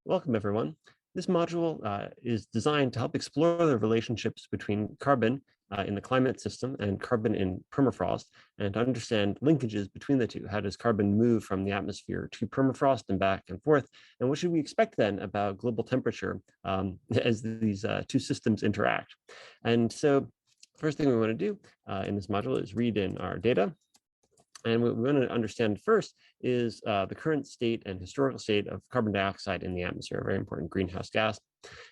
Welcome, everyone. This module is designed to help explore the relationships between carbon in the climate system and carbon in permafrost, and to understand linkages between the two. How does carbon move from the atmosphere to permafrost and back and forth? And what should we expect then about global temperature as these two systems interact? And so first thing we want to do in this module is read in our data. And what we want to understand first is the current state and historical state of carbon dioxide in the atmosphere, a very important greenhouse gas.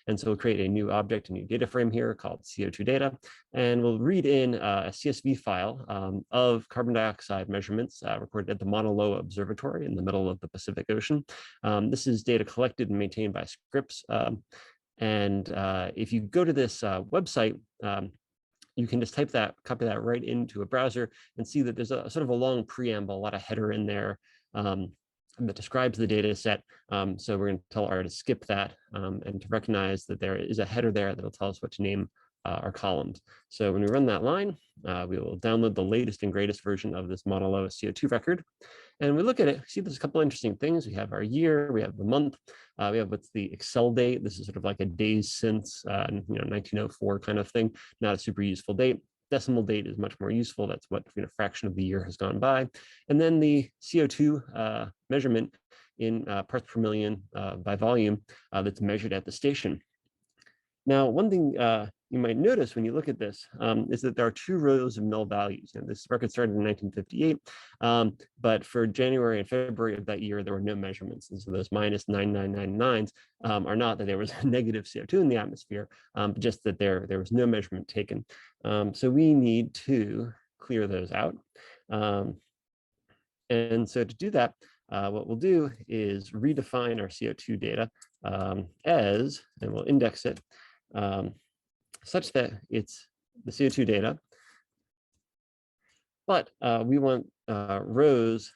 And so we'll create a new object, a new data frame here called CO2 data, and we'll read in a CSV file of carbon dioxide measurements recorded at the Mauna Loa Observatory in the middle of the Pacific Ocean. This is data collected and maintained by Scripps. If you go to this website, you can just copy that right into a browser and see that there's a sort of a long preamble, a lot of header in there that describes the data set. So we're going to tell R to skip that and to recognize that there is a header there that'll tell us what to name our columns. So when we run that line, we will download the latest and greatest version of this Mauna Loa CO2 record. And we look at it, see there's a couple of interesting things. We have our year, we have the month, we have what's the Excel date. This is sort of like a days since 1904 kind of thing, not a super useful date. Decimal date is much more useful. That's what fraction of the year has gone by. And then the CO2 measurement in parts per million by volume that's measured at the station. Now, one thing you might notice when you look at this is that there are two rows of null values. And this record started in 1958, but for January and February of that year, there were no measurements. And so those minus 9999s are not that there was negative CO2 in the atmosphere, but just that there was no measurement taken. So we need to clear those out. And so to do that, what we'll do is redefine our CO2 data and we'll index it such that it's the CO2 data, but we want rows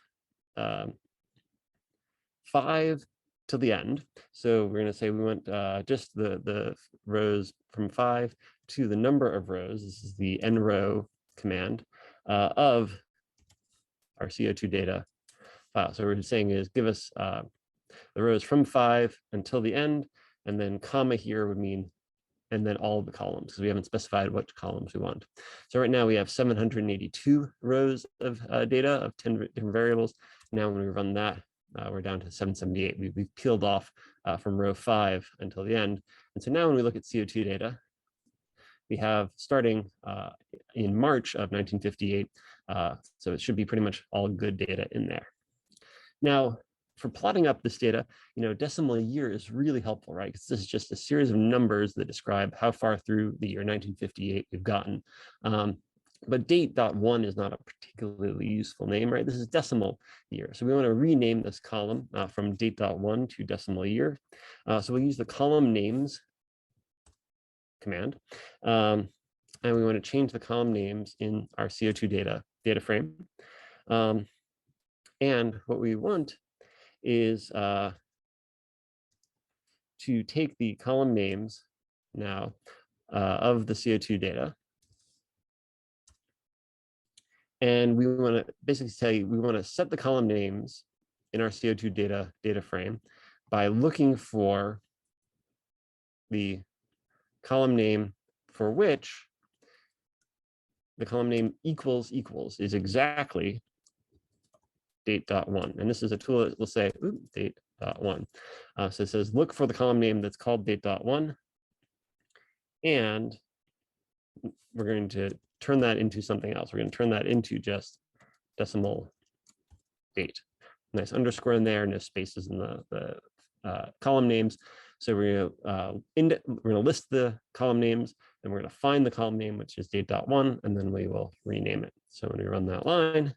5 to the end. So we're going to say we want just the rows from 5 to the number of rows. This is the nrow command of our CO2 data file. So what we're saying is give us the rows from 5 until the end, and then comma here would mean and then all of the columns, because we haven't specified what columns we want. So right now we have 782 rows of data of 10 different variables. Now when we run that, we're down to 778. We've peeled off from row 5 until the end. And so now when we look at CO2 data, we have starting in March of 1958. So it should be pretty much all good data in there. Now, for plotting up this data, decimal year is really helpful, right? Because this is just a series of numbers that describe how far through the year 1958 we've gotten. But date.1 is not a particularly useful name, right? This is decimal year. So we want to rename this column from date.1 to decimal year. So we'll use the column names command. And we want to change the column names in our CO2 data frame. And what we want is to take the column names now of the CO2 data. And we want to basically tell you, we want to set the column names in our CO2 data frame by looking for the column name for which the column name equals is exactly date.1. And this is a tool that will say, date.1. So it says, look for the column name that's called date.1. And we're going to turn that into something else. We're going to turn that into just decimal date. Nice underscore in there, no spaces in the column names. So we're going to list the column names, and we're going to find the column name, which is date.1, and then we will rename it. So when we run that line,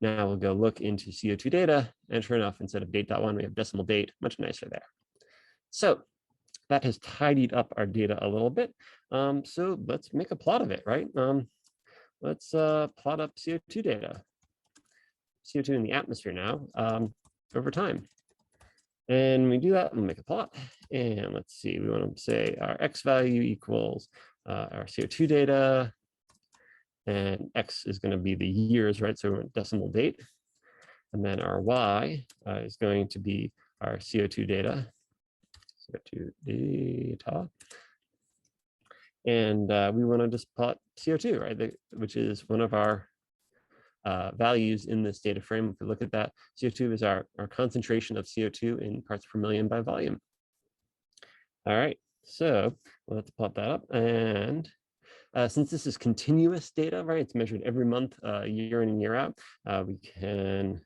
now we'll go look into CO2 data, and sure enough, instead of date.1, we have decimal date, much nicer there. So that has tidied up our data a little bit. So let's make a plot of it, right? Let's plot up CO2 data, CO2 in the atmosphere now over time. And we do that, we'll make a plot. And let's see, we want to say our X value equals our CO2 data. And X is going to be the years, right? So we're in decimal date. And then our Y is going to be our CO2 data. CO2 data. And we want to just plot CO2, right? Which is one of our values in this data frame. If we look at that, CO2 is our concentration of CO2 in parts per million by volume. All right, so let's plot that up. And since this is continuous data, right, it's measured every month, year in and year out, we can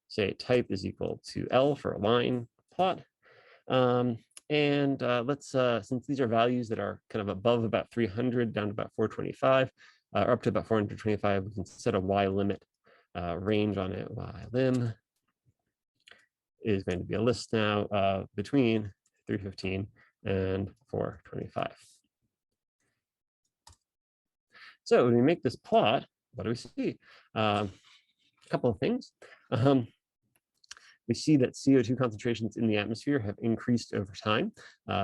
say type is equal to L for a line plot. And let's, since these are values that are kind of above about 300 down to about 425, or up to about 425, we can set a Y limit range on it. Y lim is going to be a list now between 315 and 425. So when we make this plot, what do we see? A couple of things. We see that CO2 concentrations in the atmosphere have increased over time.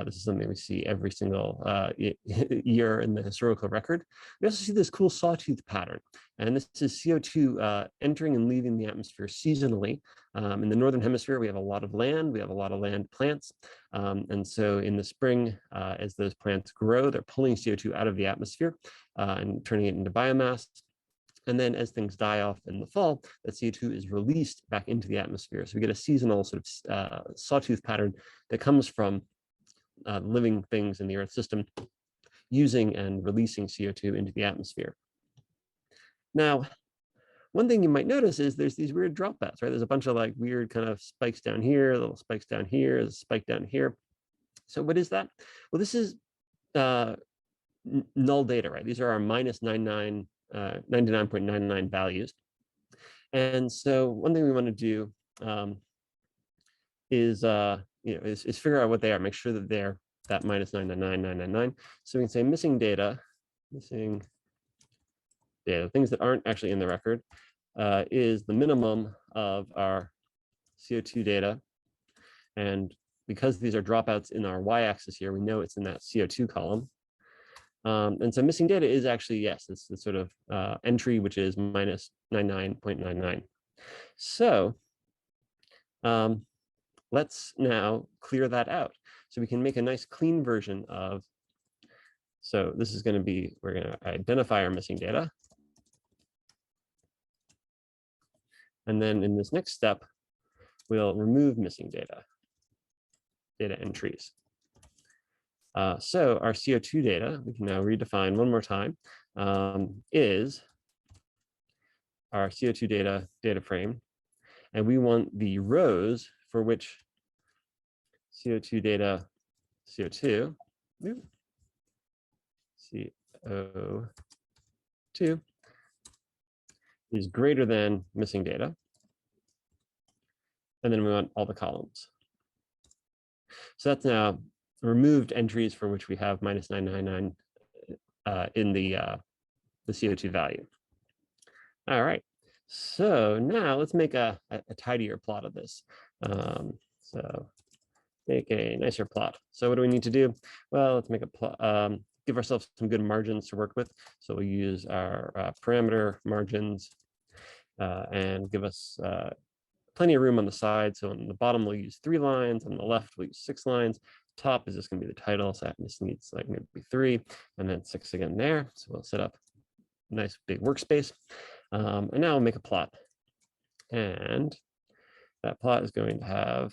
This is something we see every single year in the historical record. We also see this cool sawtooth pattern. And this is CO2 entering and leaving the atmosphere seasonally. In the Northern Hemisphere, we have a lot of land. We have a lot of land plants. And so in the spring, as those plants grow, they're pulling CO2 out of the atmosphere and turning it into biomass. And then as things die off in the fall, that CO2 is released back into the atmosphere. So we get a seasonal sort of sawtooth pattern that comes from living things in the Earth system using and releasing CO2 into the atmosphere. Now, one thing you might notice is there's these weird dropouts, right? There's a bunch of like weird kind of spikes down here, little spikes down here, there's a spike down here. So what is that? Well, this is null data, right? These are our minus 99.99 values. And so one thing we want to do is figure out what they are, make sure that they're that minus 999,999. So we can say missing data, things that aren't actually in the record, is the minimum of our CO2 data. And because these are dropouts in our y-axis here, we know it's in that CO2 column. And so missing data is actually, yes, it's the sort of entry, which is minus 99.99. So let's now clear that out. So we can make a nice clean version of, so this is going to be, we're going to identify our missing data. And then in this next step, we'll remove missing data entries. So our CO2 data, we can now redefine one more time, is our CO2 data frame. And we want the rows for which CO2 data, CO2 is greater than missing data. And then we want all the columns. So that's now removed entries for which we have minus 999 in the CO2 value. All right, so now let's make a tidier plot of this. So make a nicer plot. So what do we need to do? Well, let's make a plot, give ourselves some good margins to work with. So we'll use our parameter margins and give us plenty of room on the side. So on the bottom, we'll use 3 lines. On the left, we'll use 6 lines. Top is just going to be the title. So this needs like maybe 3 and then 6 again there. So we'll set up a nice big workspace. And now we'll make a plot. And that plot is going to have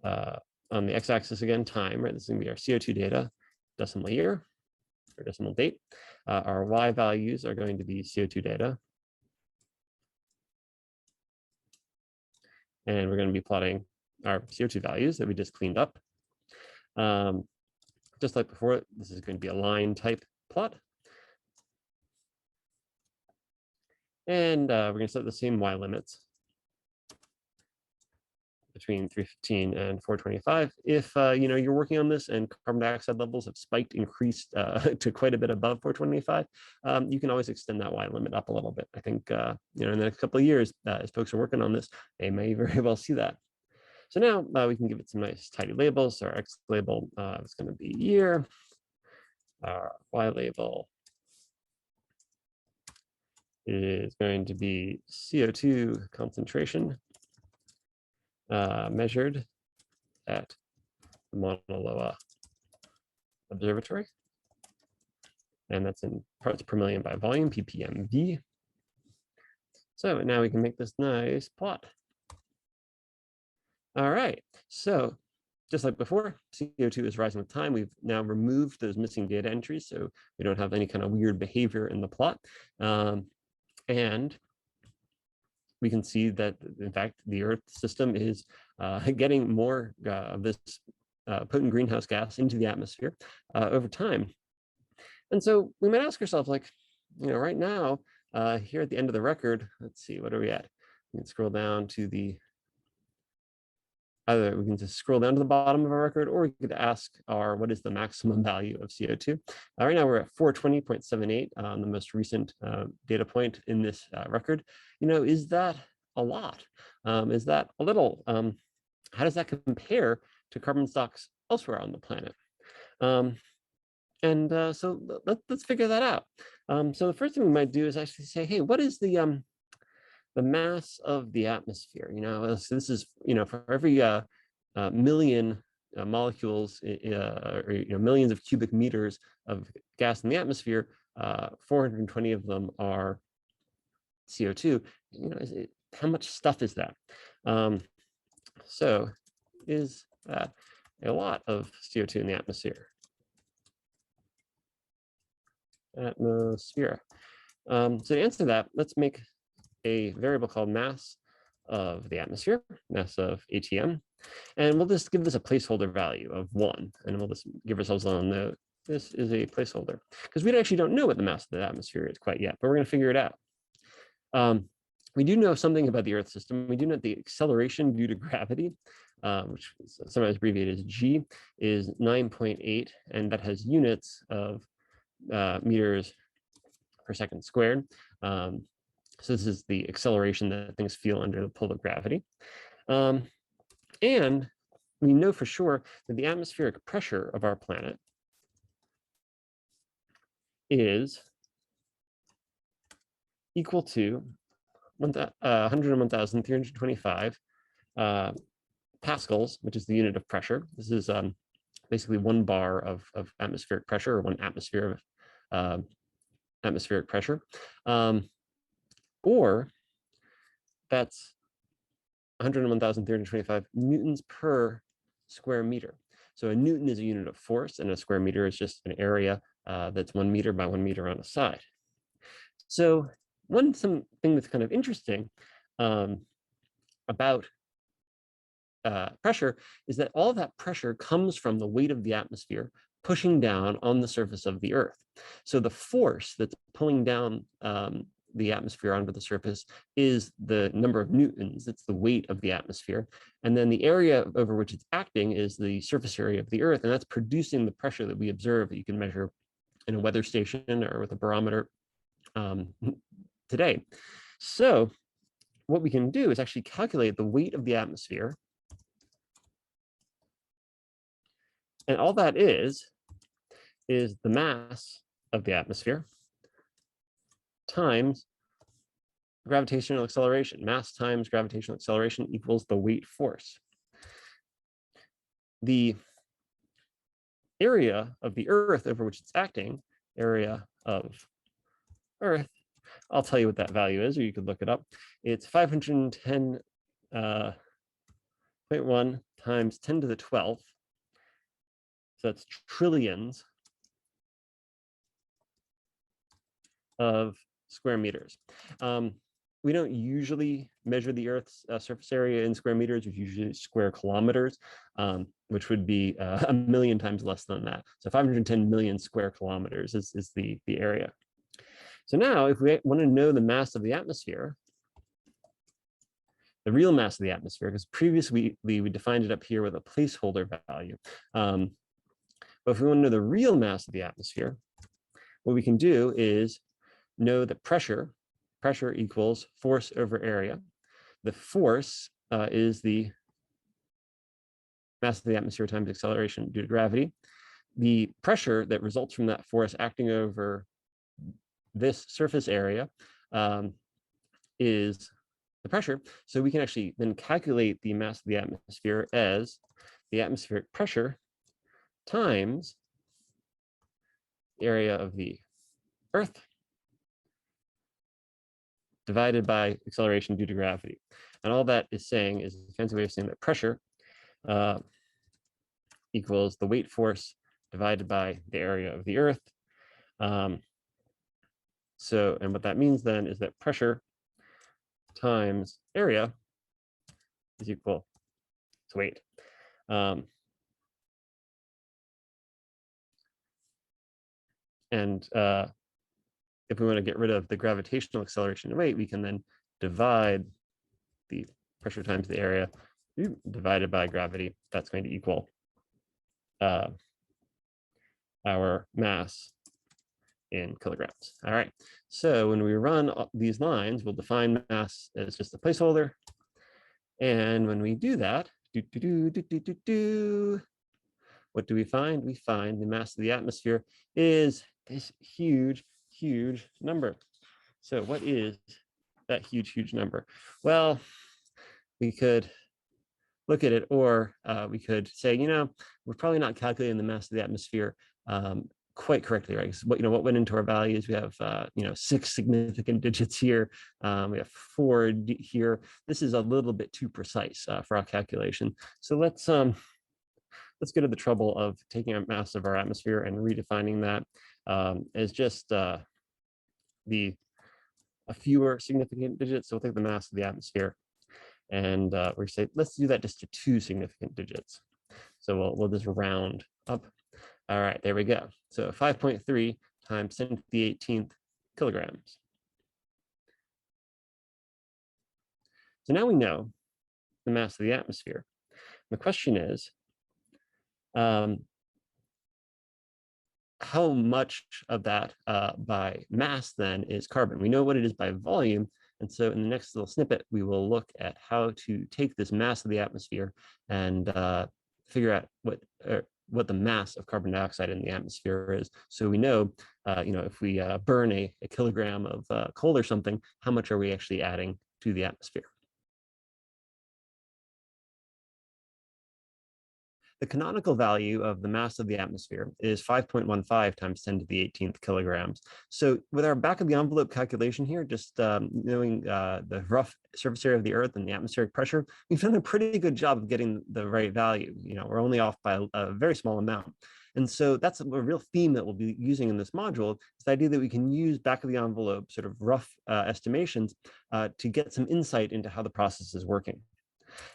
on the x-axis again, time, right? This is going to be our CO2 data, decimal year or decimal date. Our y values are going to be CO2 data. And we're going to be plotting our CO2 values that we just cleaned up. Just like before, this is going to be a line type plot. And we're going to set the same y limits between 315 and 425. If you're working on this and carbon dioxide levels have increased to quite a bit above 425, you can always extend that y limit up a little bit. I think in the next couple of years, as folks are working on this, they may very well see that. So now we can give it some nice tidy labels. So our X label is going to be year. Our Y label is going to be CO2 concentration measured at Mauna Loa Observatory. And that's in parts per million by volume, ppmv. So now we can make this nice plot. All right, so just like before, CO2 is rising with time. We've now removed those missing data entries, so we don't have any kind of weird behavior in the plot. And we can see that, in fact, the Earth system is getting more of this potent greenhouse gas into the atmosphere over time. And so we might ask ourselves, like, right now, here at the end of the record, let's see, what are we at? We can scroll down to the, either we can just scroll down to the bottom of our record, or we could ask what is the maximum value of CO2? Right now we're at 420.78 on the most recent data point in this record. Is that a lot? Is that a little? How does that compare to carbon stocks elsewhere on the planet? So let's figure that out. So the first thing we might do is actually say, hey, what is the mass of the atmosphere? So this is, for every million molecules, or millions of cubic meters of gas in the atmosphere, 420 of them are CO2. How much stuff is that? So is that a lot of CO2 in the atmosphere? So to answer that, let's make a variable called mass of the atmosphere, mass of ATM, and we'll just give this a placeholder value of 1, and we'll just give ourselves a little note. This is a placeholder, because we actually don't know what the mass of the atmosphere is quite yet, but we're going to figure it out. We do know something about the Earth system. We do know the acceleration due to gravity, which is sometimes abbreviated as G, is 9.8, and that has units of meters per second squared. So this is the acceleration that things feel under the pull of gravity. And we know for sure that the atmospheric pressure of our planet is equal to 101,325 pascals, which is the unit of pressure. This is basically 1 bar of atmospheric pressure, or 1 atmosphere of atmospheric pressure. Or that's 101,325 newtons per square meter. So a newton is a unit of force, and a square meter is just an area that's 1 meter by 1 meter on a side. So something that's kind of interesting about pressure is that all of that pressure comes from the weight of the atmosphere pushing down on the surface of the Earth. So the force that's pulling down the atmosphere onto the surface is the number of newtons. It's the weight of the atmosphere. And then the area over which it's acting is the surface area of the Earth, and that's producing the pressure that we observe that you can measure in a weather station or with a barometer today. So what we can do is actually calculate the weight of the atmosphere. And all that is the mass of the atmosphere times gravitational acceleration. Mass times gravitational acceleration equals the weight force. The area of the Earth over which it's acting, area of Earth, I'll tell you what that value is, or you could look it up. It's 510.1 times 10 to the 12th. So that's trillions of square meters. We don't usually measure the Earth's surface area in square meters. We usually square kilometers, which would be 1 million times less than that. So 510 million square kilometers is the area. So now if we want to know the mass of the atmosphere, the real mass of the atmosphere, because previously we defined it up here with a placeholder value. But if we want to know the real mass of the atmosphere, what we can do is know that pressure equals force over area. The force is the mass of the atmosphere times acceleration due to gravity. The pressure that results from that force acting over this surface area is the pressure. So we can actually then calculate the mass of the atmosphere as the atmospheric pressure times the area of the Earth divided by acceleration due to gravity. And all that is saying is a fancy way of saying that pressure equals the weight force divided by the area of the Earth. And what that means then is that pressure times area is equal to weight. If we want to get rid of the gravitational acceleration and weight, we can then divide the pressure times the area divided by gravity. That's going to equal our mass in kilograms. All right, so when we run these lines, we'll define mass as just a placeholder. And when we do that, what do we find? We find the mass of the atmosphere is this huge, huge number. So what is that huge, huge number? Well, we could look at it, or we could say, we're probably not calculating the mass of the atmosphere quite correctly, right? What went into our values? We have 6 significant digits here. We have 4 here. This is a little bit too precise for our calculation. So let's go to the trouble of taking our mass of our atmosphere and redefining that as just a fewer significant digits. So we'll take the mass of the atmosphere, and we say let's do that just to 2 significant digits. So we'll just round up. All right, there we go. So 5.3 times 10 to the 18th kilograms. So now we know the mass of the atmosphere. The question is, how much of that by mass then is carbon? We know what it is by volume. And so in the next little snippet, we will look at how to take this mass of the atmosphere and figure out what the mass of carbon dioxide in the atmosphere is. So we know, if we burn a kilogram of coal or something, how much are we actually adding to the atmosphere? The canonical value of the mass of the atmosphere is 5.15 times 10 to the 18th kilograms. So with our back of the envelope calculation here, just knowing the rough surface area of the Earth and the atmospheric pressure, we've done a pretty good job of getting the right value. We're only off by a very small amount. And so that's a real theme that we'll be using in this module, is the idea that we can use back of the envelope sort of rough estimations to get some insight into how the process is working.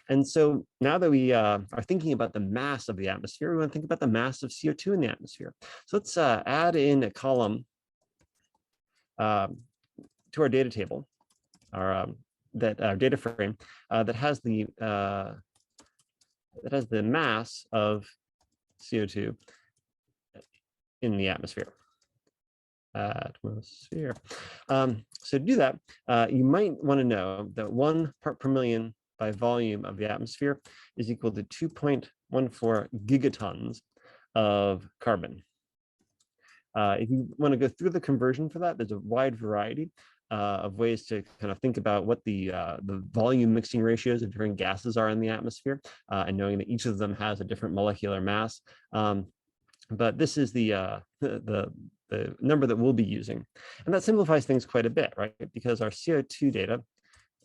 And so now that we are thinking about the mass of the atmosphere, we want to think about the mass of CO2 in the atmosphere. So let's add in a column to our data table, our data frame that has the mass of CO2 in the atmosphere. So to do that, you might want to know that 1 part per million by volume of the atmosphere is equal to 2.14 gigatons of carbon. If you want to go through the conversion for that, there's a wide variety of ways to kind of think about what the volume mixing ratios of different gases are in the atmosphere, and knowing that each of them has a different molecular mass. But this is the number that we'll be using. And that simplifies things quite a bit, right? Because our CO2 data,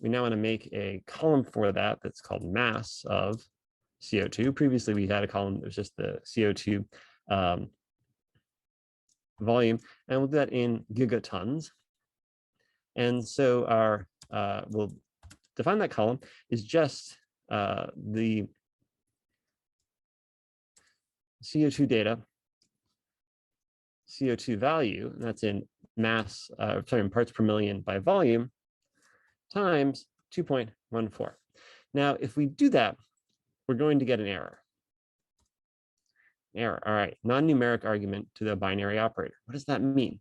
we now want to make a column for that that's called mass of CO2. Previously, we had a column that was just the CO2 volume, and we'll do that in gigatons. And so we'll define that column is just the CO2 data, CO2 value, and that's in mass, in parts per million by volume, times 2.14. Now, if we do that, we're going to get an error. All right, non-numeric argument to the binary operator. What does that mean?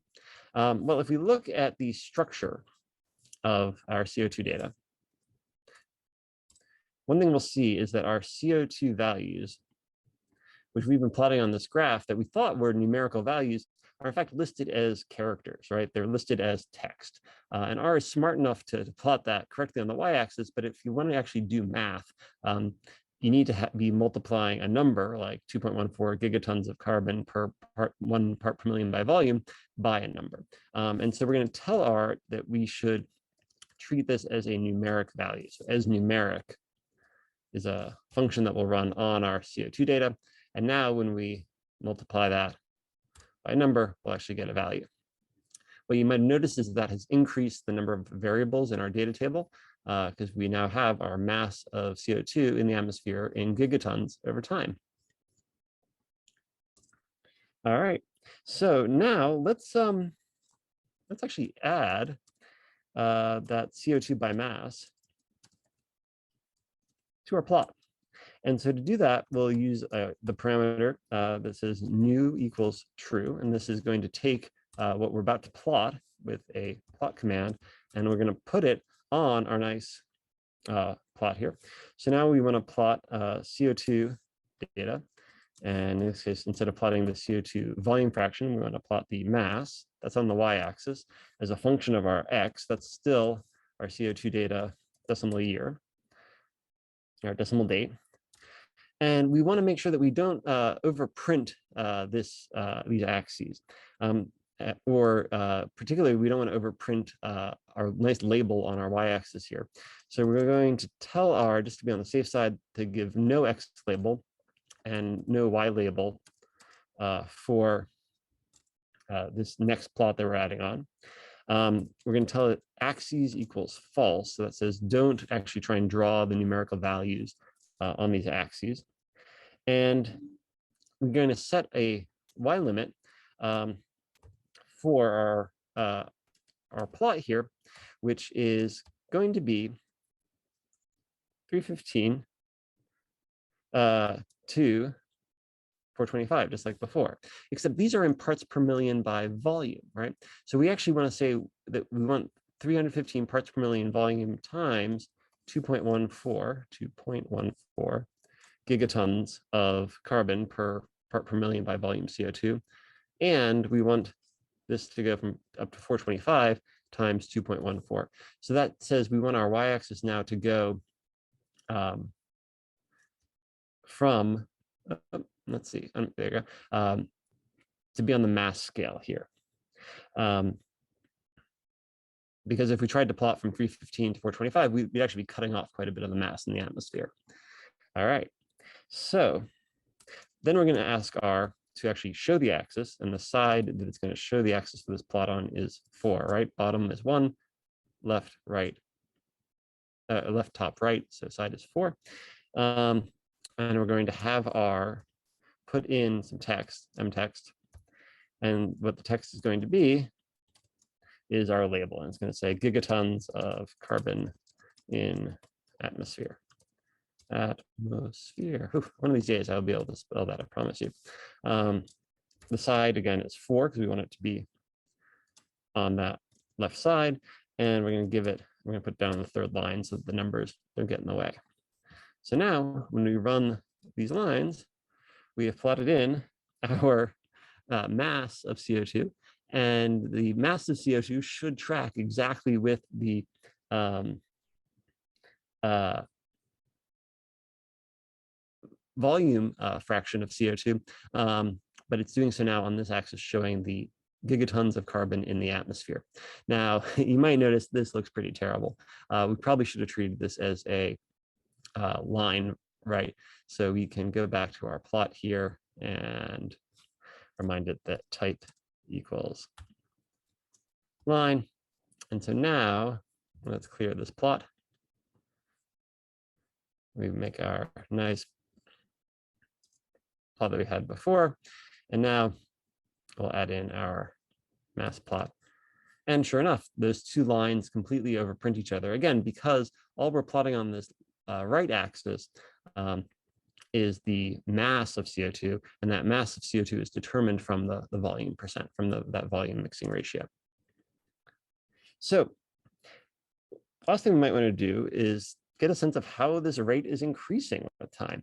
Well, if we look at the structure of our CO2 data, one thing we'll see is that our CO2 values, which we've been plotting on this graph that we thought were numerical values, are in fact listed as characters, right? They're listed as text. And R is smart enough to plot that correctly on the y-axis, but if you want to actually do math, you need to be multiplying a number like 2.14 gigatons of carbon per 1 part per million by volume by a number. And so we're going to tell R that we should treat this as a numeric value. So as numeric is a function that will run on our CO2 data. And now when we multiply that by a number, we'll actually get a value. What you might notice is that has increased the number of variables in our data table because we now have our mass of CO2 in the atmosphere in gigatons over time. All right, so now let's actually add that CO2 by mass to our plot. And so to do that, we'll use the parameter that says new equals true. And this is going to take what we're about to plot with a plot command, and we're going to put it on our nice plot here. So now we want to plot CO2 data. And in this case, instead of plotting the CO2 volume fraction, we want to plot the mass that's on the y-axis as a function of our x. That's still our CO2 data decimal year, our decimal date. And we want to make sure that we don't overprint these axes. Particularly, we don't want to overprint our nice label on our y-axis here. So we're going to tell R, just to be on the safe side, to give no x label and no y label for this next plot that we're adding on. We're going to tell it axes equals false. So that says don't actually try and draw the numerical values on these axes. And we're going to set a y limit for our plot here, which is going to be 315 to 425, just like before, except these are in parts per million by volume, right? So we actually want to say that we want 315 parts per million volume times 2.14 gigatons of carbon per part per million by volume CO2. And we want this to go from up to 425 times 2.14. So that says we want our y-axis now to go from, let's see, there you go, to be on the mass scale here. Because if we tried to plot from 315 to 425, we'd actually be cutting off quite a bit of the mass in the atmosphere. All right, so then we're going to ask R to actually show the axis, and the side that it's going to show the axis for this plot on is 4, right? Bottom is 1, left, right, left, top, right, so side is 4. And we're going to have R put in some text, mtext, and what the text is going to be is our label, and it's going to say gigatons of carbon in atmosphere. Atmosphere. Ooh, one of these days I'll be able to spell that, I promise you. The side, again, is 4 because we want it to be on that left side, and we're going to give it, we're going to put it down on the third line so that the numbers don't get in the way. So now when we run these lines, we have plotted in our mass of CO2, and the mass of CO2 should track exactly with the volume fraction of CO2, but it's doing so now on this axis, showing the gigatons of carbon in the atmosphere. Now, you might notice this looks pretty terrible. We probably should have treated this as a line, right? So we can go back to our plot here and remind it that type equals line. And so now, let's clear this plot. We make our nice plot that we had before, and now we'll add in our mass plot. And sure enough, those two lines completely overprint each other, again, because all we're plotting on this right axis is the mass of CO2, and that mass of CO2 is determined from the volume percent, from that volume mixing ratio. So last thing we might want to do is get a sense of how this rate is increasing with time.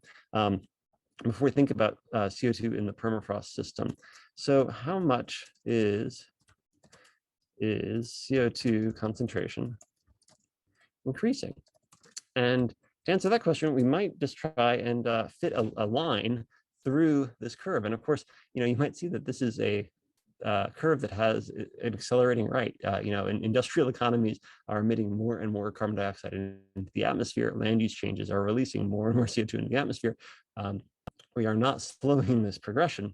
before we think about CO2 in the permafrost system. So how much is CO2 concentration increasing? And to answer that question, we might just try and fit a line through this curve. And of course, you might see that this is a curve that has an accelerating rate. And industrial economies are emitting more and more carbon dioxide into the atmosphere. Land use changes are releasing more and more CO2 into the atmosphere. We are not slowing this progression.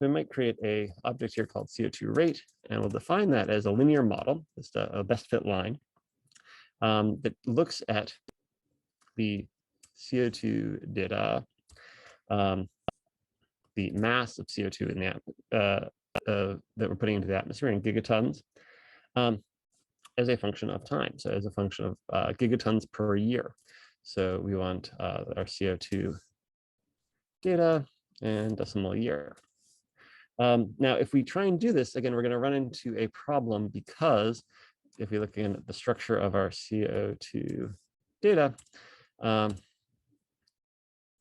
We might create a object here called CO2 rate, and we'll define that as a linear model, just a best fit line that looks at the CO2 data, the mass of CO2 in the that we're putting into the atmosphere in gigatons, as a function of time. So as a function of gigatons per year. So we want our CO2 data and decimal year. Now, if we try and do this, again, we're going to run into a problem, because if we look again at the structure of our CO2 data, oh,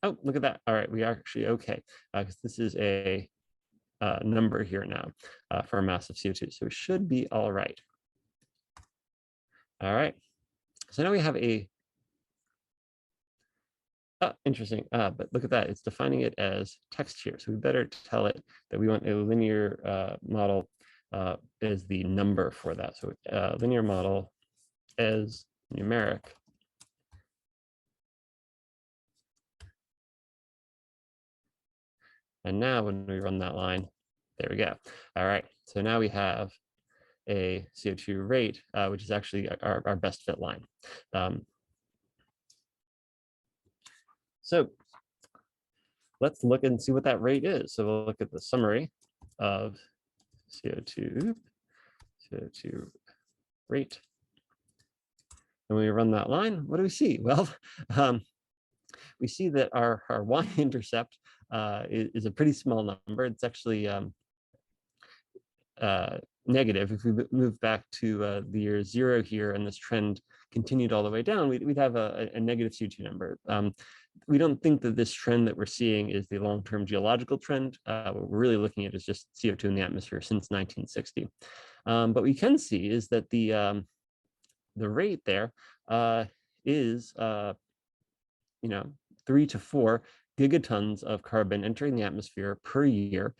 look at that. All right, we are actually okay, because this is a number here now for our mass of CO2. So we should be all right. All right. So now we have a, interesting, but look at that. It's defining it as text here. So we better tell it that we want a linear model as the number for that. So linear model as numeric. And now when we run that line, there we go. All right, so now we have a CO2 rate, which is actually our best fit line. So let's look and see what that rate is. So we'll look at the summary of CO2 rate. And when we run that line, what do we see? Well, we see that our y-intercept is a pretty small number. It's actually negative. If we move back to the year 0 here, and this trend continued all the way down, we'd have a negative CO2 number. We don't think that this trend that we're seeing is the long-term geological trend. What we're really looking at is just CO2 in the atmosphere since 1960. But we can see is that the rate there is 3 to 4 gigatons of carbon entering the atmosphere per year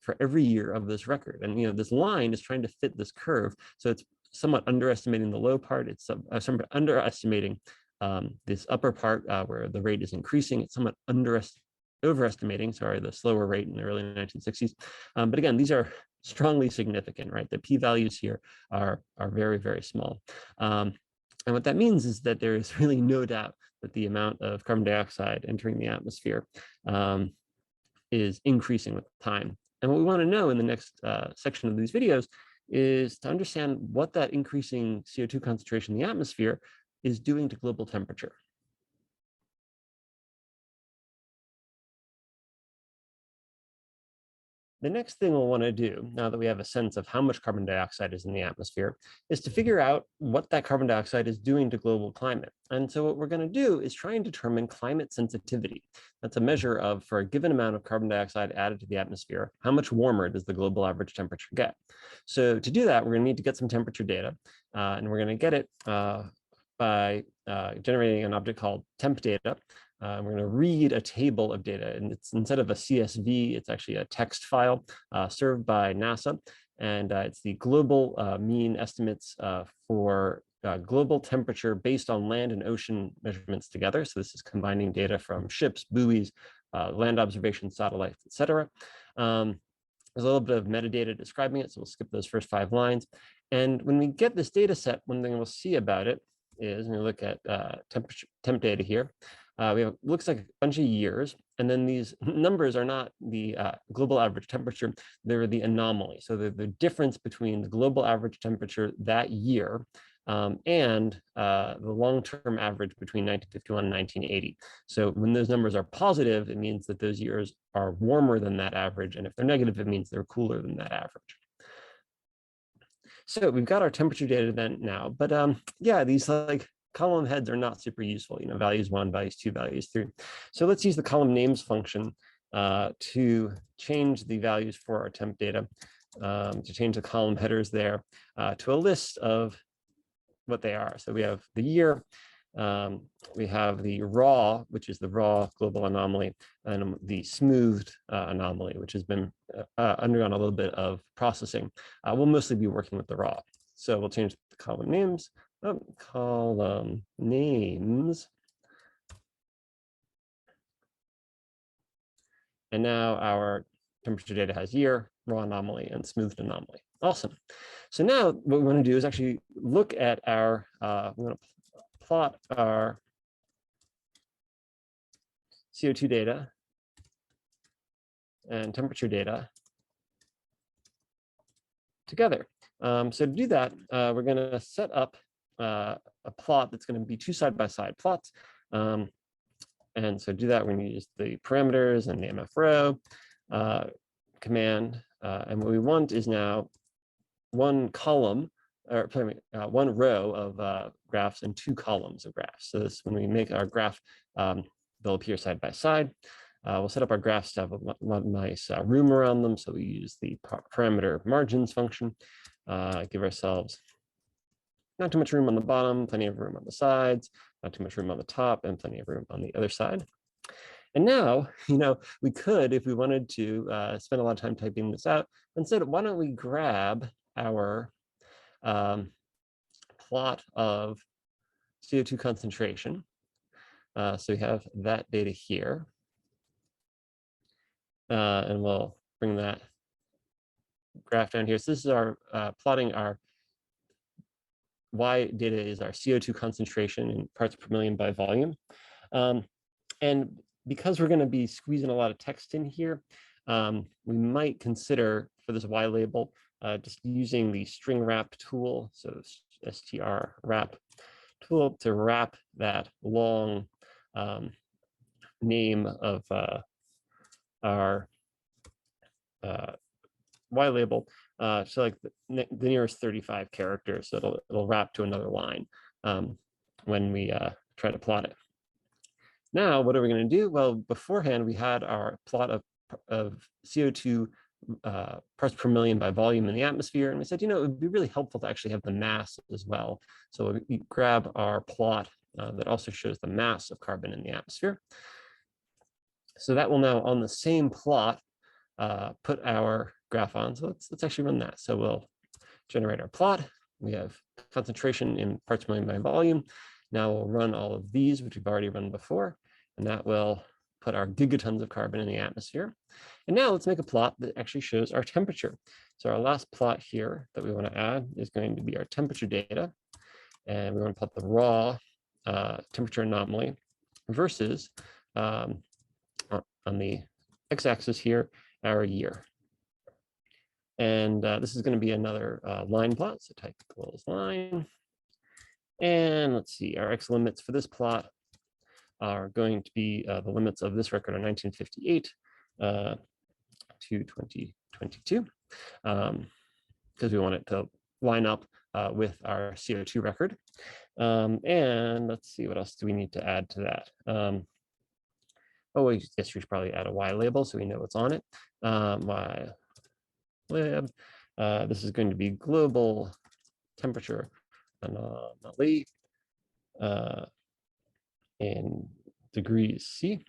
for every year of this record. And this line is trying to fit this curve, so it's somewhat underestimating the low part. It's somewhat underestimating this upper part where the rate is increasing. It's somewhat overestimating, the slower rate in the early 1960s. But again, these are strongly significant, right? The p-values here are very, very small. And what that means is that there is really no doubt that the amount of carbon dioxide entering the atmosphere is increasing with time. And what we want to know in the next section of these videos is to understand what that increasing CO2 concentration in the atmosphere is doing to global temperature. The next thing we'll want to do, now that we have a sense of how much carbon dioxide is in the atmosphere, is to figure out what that carbon dioxide is doing to global climate. And so what we're going to do is try and determine climate sensitivity. That's a measure of, for a given amount of carbon dioxide added to the atmosphere, how much warmer does the global average temperature get? So to do that, we're going to need to get some temperature data, and we're going to get it by generating an object called temp data. We're going to read a table of data, and it's, instead of a CSV, it's actually a text file served by NASA, and it's the global mean estimates for global temperature based on land and ocean measurements together. So this is combining data from ships, buoys, land observation satellites, etc. There's a little bit of metadata describing it, so we'll skip those first 5 lines. And when we get this data set, one thing we'll see about it is, when we look at temp data here, we have, looks like a bunch of years, and then these numbers are not the global average temperature, they're the anomaly. So the difference between the global average temperature that year and the long-term average between 1951 and 1980. So when those numbers are positive, it means that those years are warmer than that average, and if they're negative, it means they're cooler than that average. So we've got our temperature data then now, but yeah, these column heads are not super useful, values 1, values 2, values 3. So let's use the column names function to change the values for our temp data, to change the column headers there to a list of what they are. So we have the year, we have the raw, which is the raw global anomaly, and the smoothed anomaly, which has been undergone a little bit of processing. We'll mostly be working with the raw. So we'll change the column names, column names. And now our temperature data has year, raw anomaly, and smoothed anomaly. Awesome. So now what we want to do is actually look at our, we're going to plot our CO2 data and temperature data together. So to do that, we're going to set up a plot that's going to be 2 side-by-side plots. And so to do that, we're going to use the parameters and the mfrow command. And what we want is now one column, or one row of graphs and 2 columns of graphs. So this, when we make our graph, they'll appear side by side. We'll set up our graphs to have a nice room around them. So we use the parameter margins function, give ourselves not too much room on the bottom, plenty of room on the sides, not too much room on the top, and plenty of room on the other side. And now, we could, if we wanted to spend a lot of time typing this out, instead, why don't we grab our plot of CO2 concentration. So we have that data here. And we'll bring that graph down here. So this is our plotting our Y data is our CO2 concentration in parts per million by volume. And because we're going to be squeezing a lot of text in here, we might consider for this Y label just using the string wrap tool, so str wrap tool, to wrap that long name of our Y label, so like the nearest 35 characters, so it'll wrap to another line when we try to plot it. Now, what are we going to do? Well, beforehand, we had our plot of CO2 parts per million by volume in the atmosphere, and we said, it would be really helpful to actually have the mass as well. So we grab our plot that also shows the mass of carbon in the atmosphere. So that will now, on the same plot, put our graph on. So let's actually run that. So we'll generate our plot. We have concentration in parts per million by volume. Now we'll run all of these, which we've already run before, and that will put our gigatons of carbon in the atmosphere. And now let's make a plot that actually shows our temperature. So our last plot here that we want to add is going to be our temperature data. And we want to plot the raw temperature anomaly versus on the x-axis here, our year. And this is going to be another line plot. So type equals line. And let's see, our x limits for this plot are going to be the limits of this record are 1958 to 2022, because we want it to line up with our CO2 record. And let's see, what else do we need to add to that? Oh, I guess we should probably add a Y label so we know what's on it. Y lab. This is going to be global temperature anomaly in degrees C.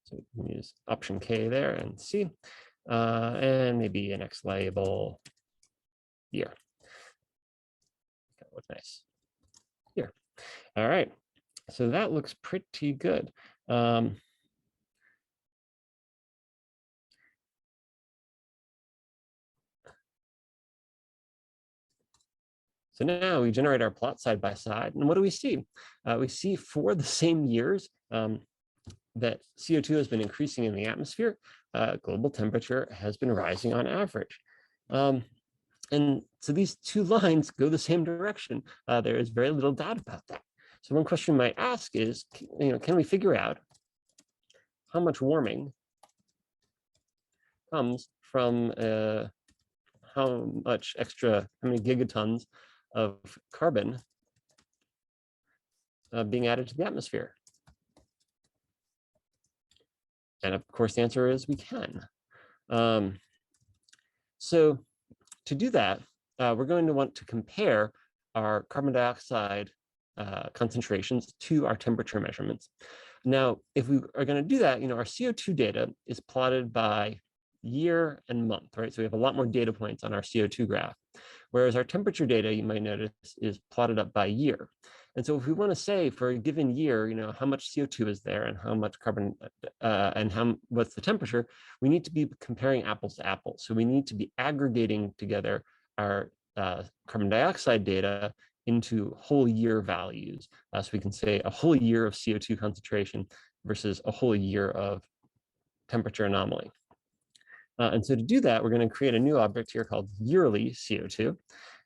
So we can use option K there and C, and maybe an X label year. That looks nice here. All right, so that looks pretty good. So now we generate our plot side by side, and what do we see? We see for the same years that CO2 has been increasing in the atmosphere, global temperature has been rising on average. And so these two lines go the same direction. There is very little doubt about that. So one question you might ask is, can we figure out how much warming comes from how many gigatons of carbon being added to the atmosphere? And of course, the answer is we can. So to do that, we're going to want to compare our carbon dioxide concentrations to our temperature measurements. Now, if we are going to do that, our CO2 data is plotted by year and month, right? So we have a lot more data points on our CO2 graph, whereas our temperature data, you might notice, is plotted up by year. And so if we want to say for a given year, how much CO2 is there and how much carbon and what's the temperature, we need to be comparing apples to apples. So we need to be aggregating together our carbon dioxide data into whole year values. So we can say a whole year of CO2 concentration versus a whole year of temperature anomaly. And so to do that, we're going to create a new object here called yearly CO2.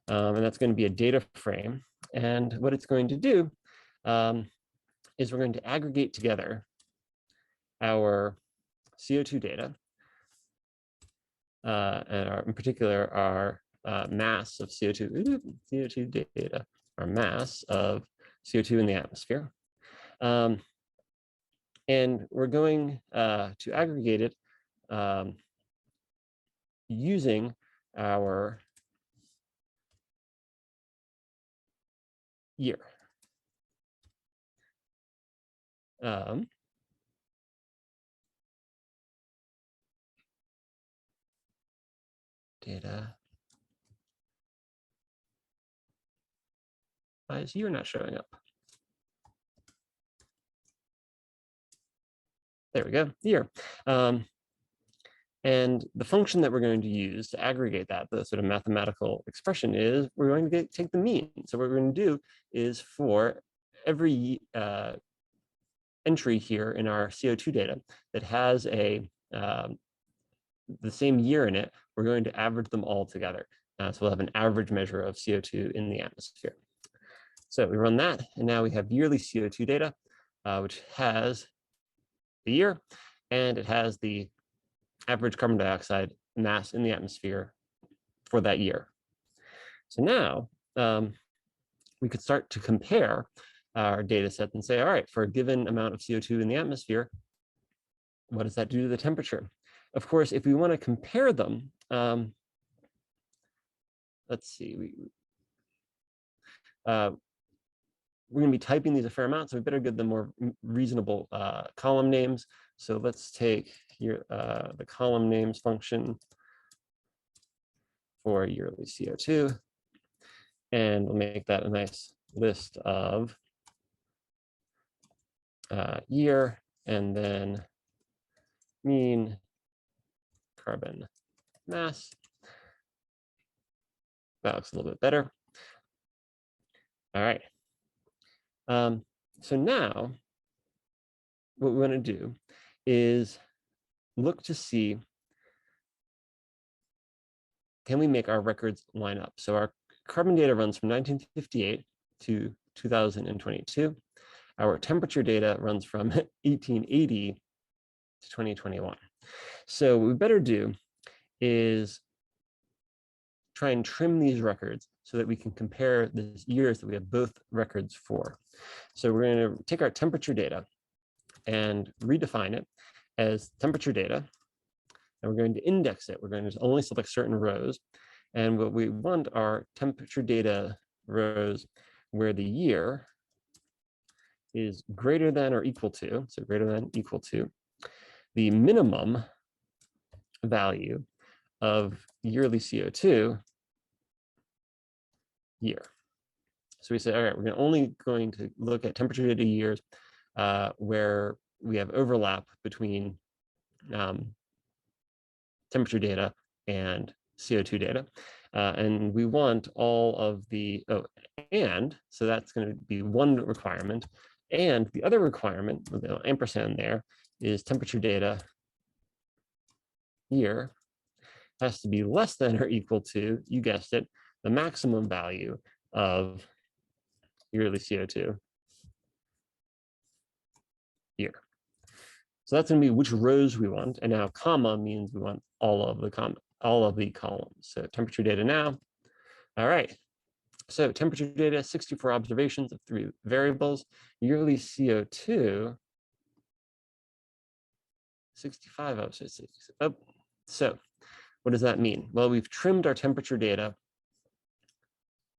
And that's going to be a data frame. And what it's going to do is we're going to aggregate together our CO2 data, and in particular, our mass of CO2 data, our mass of CO2 in the atmosphere. And we're going to aggregate it using our year. Data. Why is year not showing up? There we go, year. And the function that we're going to use to aggregate that, the sort of mathematical expression, is we're going to take the mean. So what we're going to do is for every entry here in our CO2 data that has the same year in it, we're going to average them all together. So we'll have an average measure of CO2 in the atmosphere. So we run that, and now we have yearly CO2 data, which has the year, and it has the average carbon dioxide mass in the atmosphere for that year. So now we could start to compare our data set and say, all right, for a given amount of CO2 in the atmosphere, what does that do to the temperature? Of course, if we want to compare them, let's see, we're going to be typing these a fair amount, so we better give them more reasonable column names. So let's take here the column names function for yearly CO2, and we'll make that a nice list of year and then mean carbon mass. That looks a little bit better. All right. So now what we want to do is look to see, can we make our records line up? So our carbon data runs from 1958 to 2022. Our temperature data runs from 1880 to 2021. So what we better do is try and trim these records so that we can compare the years that we have both records for. So we're going to take our temperature data and redefine it as temperature data, and we're going to index it. We're going to only select certain rows, and what we want are temperature data rows where the year is greater than or equal to, so greater than equal to, the minimum value of yearly CO2 year. So we say, all right, we're only going to look at temperature data years where we have overlap between temperature data and CO2 data. And we want all of the, so that's going to be one requirement. And the other requirement, with the ampersand there, is temperature data year has to be less than or equal to, you guessed it, the maximum value of yearly CO2 year. So that's going to be which rows we want, and now comma means we want all of the columns. So temperature data now. All right. So temperature data, 64 observations of 3 variables, yearly CO2, 65 observations. Oh, so what does that mean? Well, we've trimmed our temperature data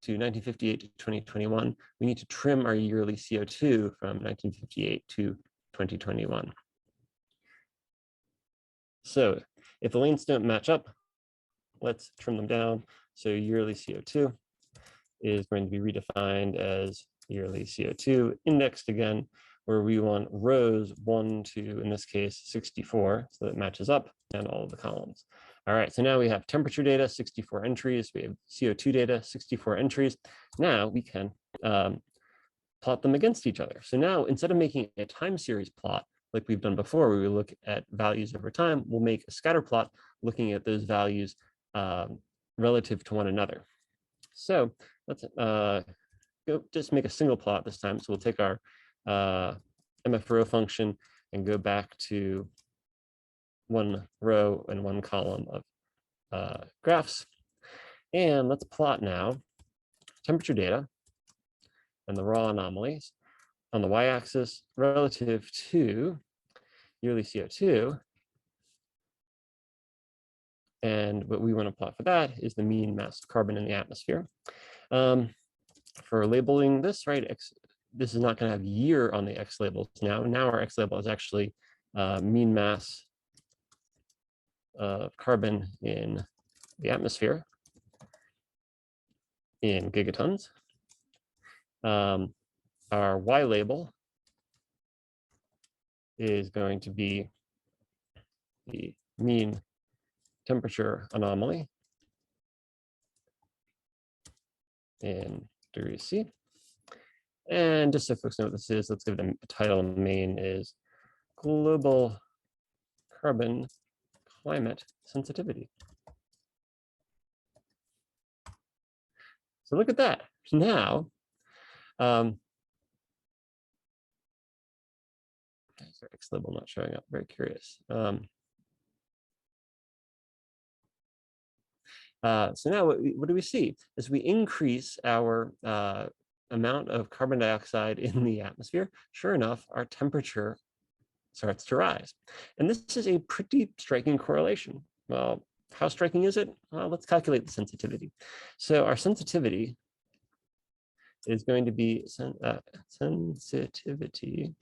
to 1958 to 2021. We need to trim our yearly CO2 from 1958 to 2021. So if the lanes don't match up, let's trim them down. So yearly CO2 is going to be redefined as yearly CO2 indexed again, where we want rows 1 to, in this case, 64, so that matches up, and all of the columns. All right, so now we have temperature data, 64 entries. We have CO2 data, 64 entries. Now we can plot them against each other. So now, instead of making a time series plot, like we've done before, where we look at values over time, we'll make a scatter plot looking at those values relative to one another. So let's just make a single plot this time. So we'll take our MFRO function and go back to 1 row and 1 column of graphs. And let's plot now temperature data and the raw anomalies on the y-axis relative to yearly CO2. And what we want to plot for that is the mean mass of carbon in the atmosphere. For labeling this, right, this is not going to have year on the X labels now. Now our X label is actually mean mass of carbon in the atmosphere in gigatons. Our Y label is going to be the mean temperature anomaly in degrees C. And just so folks know what this is, let's give them a title. Main is global carbon climate sensitivity. So look at that. Now, sorry, X label not showing up, very curious. So now what do we see? As we increase our amount of carbon dioxide in the atmosphere, sure enough, our temperature starts to rise. And this is a pretty striking correlation. Well, how striking is it? Well, let's calculate the sensitivity. So our sensitivity is going to be, sensitivity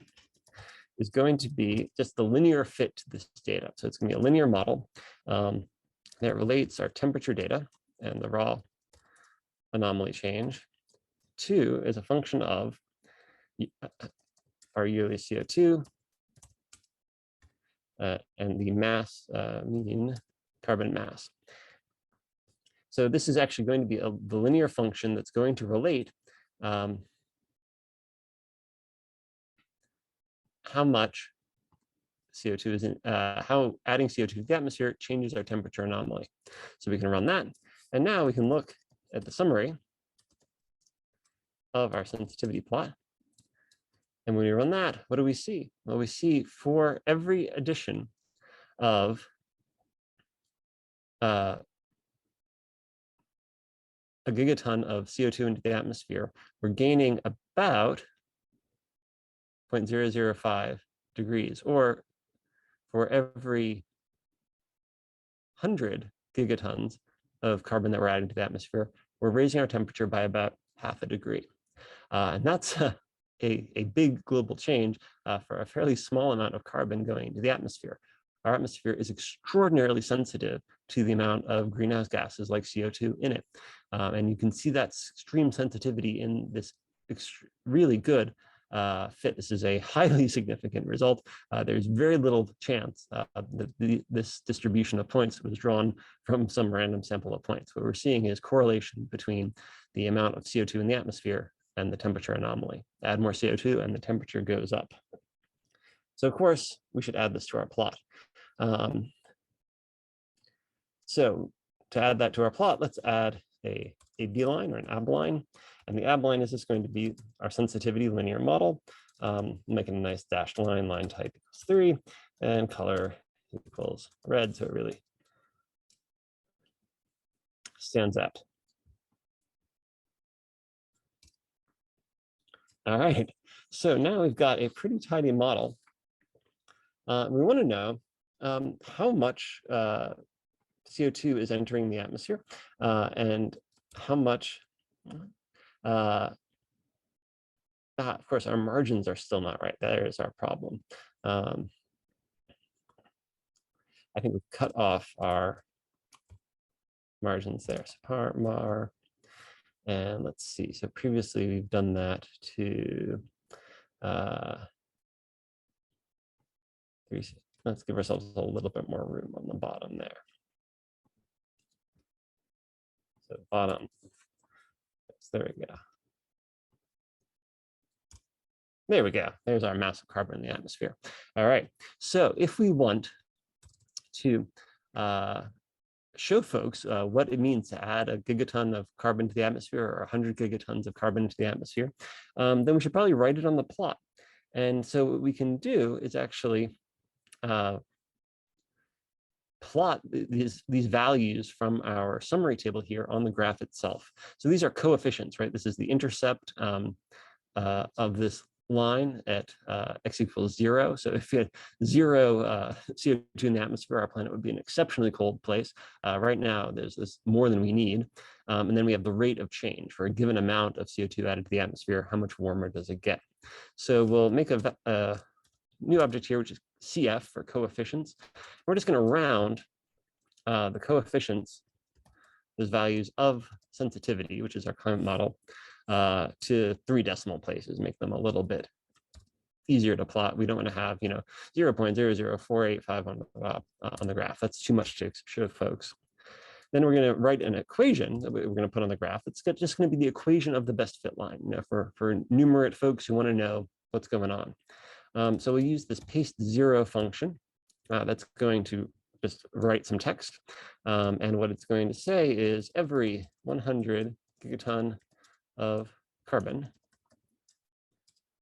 is going to be just the linear fit to this data. So it's going to be a linear model that relates our temperature data and the raw anomaly change to as a function of our yearly CO2 and the mass, mean carbon mass. So this is actually going to be the linear function that's going to relate how much CO2 is in, how adding CO2 to the atmosphere changes our temperature anomaly. So we can run that. And now we can look at the summary of our sensitivity plot. And when we run that, what do we see? Well, we see for every addition of a gigaton of CO2 into the atmosphere, we're gaining about 0.005 degrees, or for every 100 gigatons of carbon that we're adding to the atmosphere, we're raising our temperature by about half a degree. And that's a big global change for a fairly small amount of carbon going into the atmosphere. Our atmosphere is extraordinarily sensitive to the amount of greenhouse gases like CO2 in it. And you can see that extreme sensitivity in this really good fit. This is a highly significant result. There's very little chance that this distribution of points was drawn from some random sample of points. What we're seeing is correlation between the amount of CO2 in the atmosphere and the temperature anomaly. Add more CO2 and the temperature goes up. So of course, we should add this to our plot. So to add that to our plot, let's add a B line or an AB line. And the AB line is just going to be our sensitivity linear model, making a nice dashed line, line type equals 3, and color equals red, so it really stands out. All right, so now we've got a pretty tidy model. We want to know how much CO2 is entering the atmosphere and how much, of course, our margins are still not right. There is our problem. I think we've cut off our margins there. So par mar, and let's see. So previously we've done that to let's give ourselves a little bit more room on the bottom there. So bottom, yes, there we go. There we go. There's our mass of carbon in the atmosphere. All right. So if we want to show folks what it means to add a gigaton of carbon to the atmosphere or 100 gigatons of carbon to the atmosphere, then we should probably write it on the plot. And so what we can do is actually plot these values from our summary table here on the graph itself. So these are coefficients, right? This is the intercept of this line at x equals 0. So if you had 0 CO2 in the atmosphere, our planet would be an exceptionally cold place. Right now, there's more than we need. And then we have the rate of change. For a given amount of CO2 added to the atmosphere, how much warmer does it get? So we'll make a new object here, which is CF for coefficients. We're just going to round the coefficients, those values of sensitivity, which is our climate model, to 3 decimal places, make them a little bit easier to plot. We don't want to have 0.00485 on the graph. That's too much to show folks. Then we're going to write an equation that we're going to put on the graph. It's just going to be the equation of the best fit line, for numerate folks who want to know what's going on. So we'll use this paste 0 function. That's going to just write some text. And what it's going to say is every 100 gigaton of carbon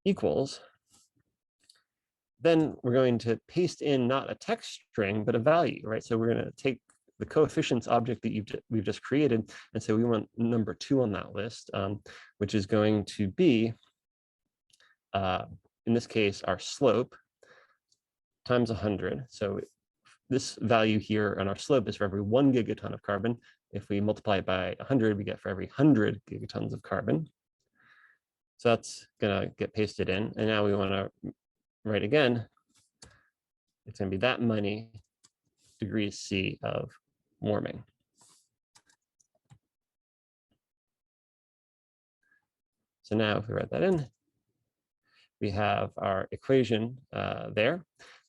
equals, then we're going to paste in not a text string, but a value, right? So we're going to take the coefficients object that we've just created, and so we want number 2 on that list, which is going to be, in this case, our slope times 100. So this value here on our slope is for every 1 gigaton of carbon. If we multiply it by 100, we get for every 100 gigatons of carbon. So that's going to get pasted in. And now we want to write again. It's going to be that many degrees C of warming. So now if we write that in, we have our equation there.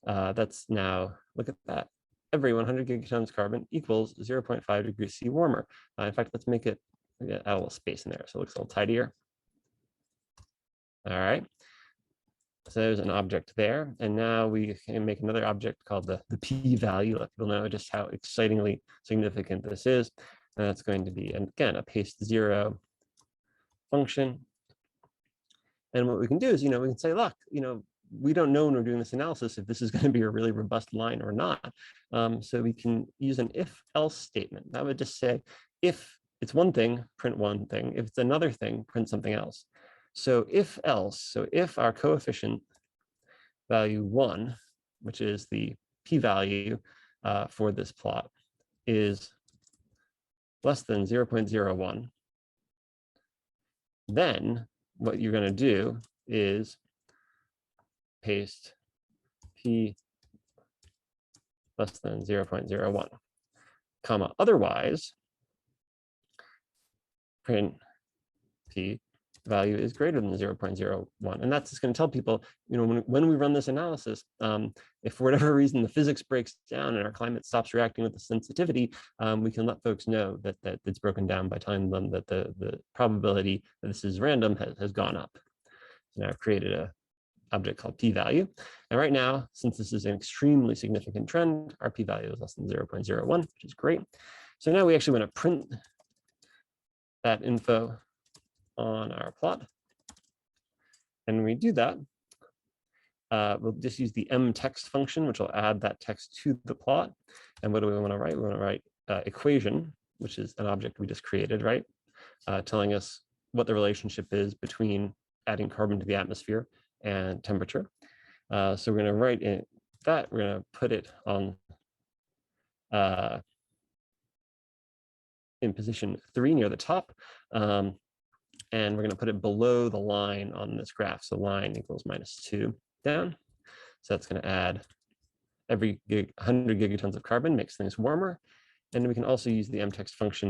That's now, look at that. Every 100 gigatons carbon equals 0.5 degrees C warmer. In fact, let's make it, add a little space in there so it looks a little tidier. All right. So there's an object there. And now we can make another object called the p-value. Let people know just how excitingly significant this is. And that's going to be, again, a paste 0 function. And what we can do is, we can say, look, we don't know when we're doing this analysis if this is going to be a really robust line or not. So we can use an if-else statement. That would just say, if it's one thing, print one thing. If it's another thing, print something else. So if else, so if our coefficient value 1, which is the p-value for this plot, is less than 0.01, then what you're going to do is paste p less than 0.01, comma, otherwise print p value is greater than 0.01. And that's just going to tell people, when we run this analysis, if for whatever reason the physics breaks down and our climate stops reacting with the sensitivity, we can let folks know that it's broken down by telling them that the probability that this is random has gone up. So now I've created a object called p-value. And right now, since this is an extremely significant trend, our p-value is less than 0.01, which is great. So now we actually want to print that info on our plot. And when we do that, we'll just use the mText function, which will add that text to the plot. And what do we want to write? We want to write equation, which is an object we just created, right? Telling us what the relationship is between adding carbon to the atmosphere, and temperature. So we're going to write in that, we're going to put it on in position 3 near the top. And we're going to put it below the line on this graph. So line equals -2 down. So that's going to add every 100 gigatons of carbon, makes things warmer. And we can also use the mtext function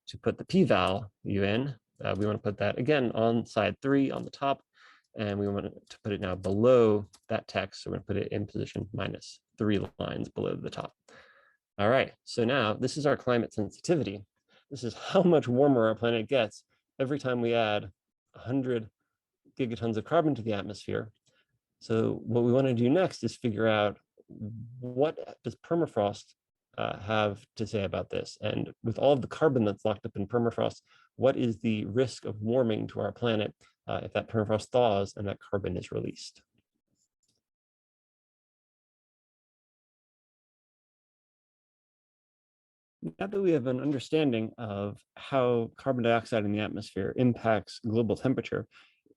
to put the p-value in. We want to put that again on side 3 on the top. And we want to put it now below that text. So we're going to put it in position -3 lines below the top. All right, so now this is our climate sensitivity. This is how much warmer our planet gets every time we add 100 gigatons of carbon to the atmosphere. So what we want to do next is figure out, what does permafrost have to say about this? And with all of the carbon that's locked up in permafrost, what is the risk of warming to our planet if that permafrost thaws and that carbon is released? Now that we have an understanding of how carbon dioxide in the atmosphere impacts global temperature,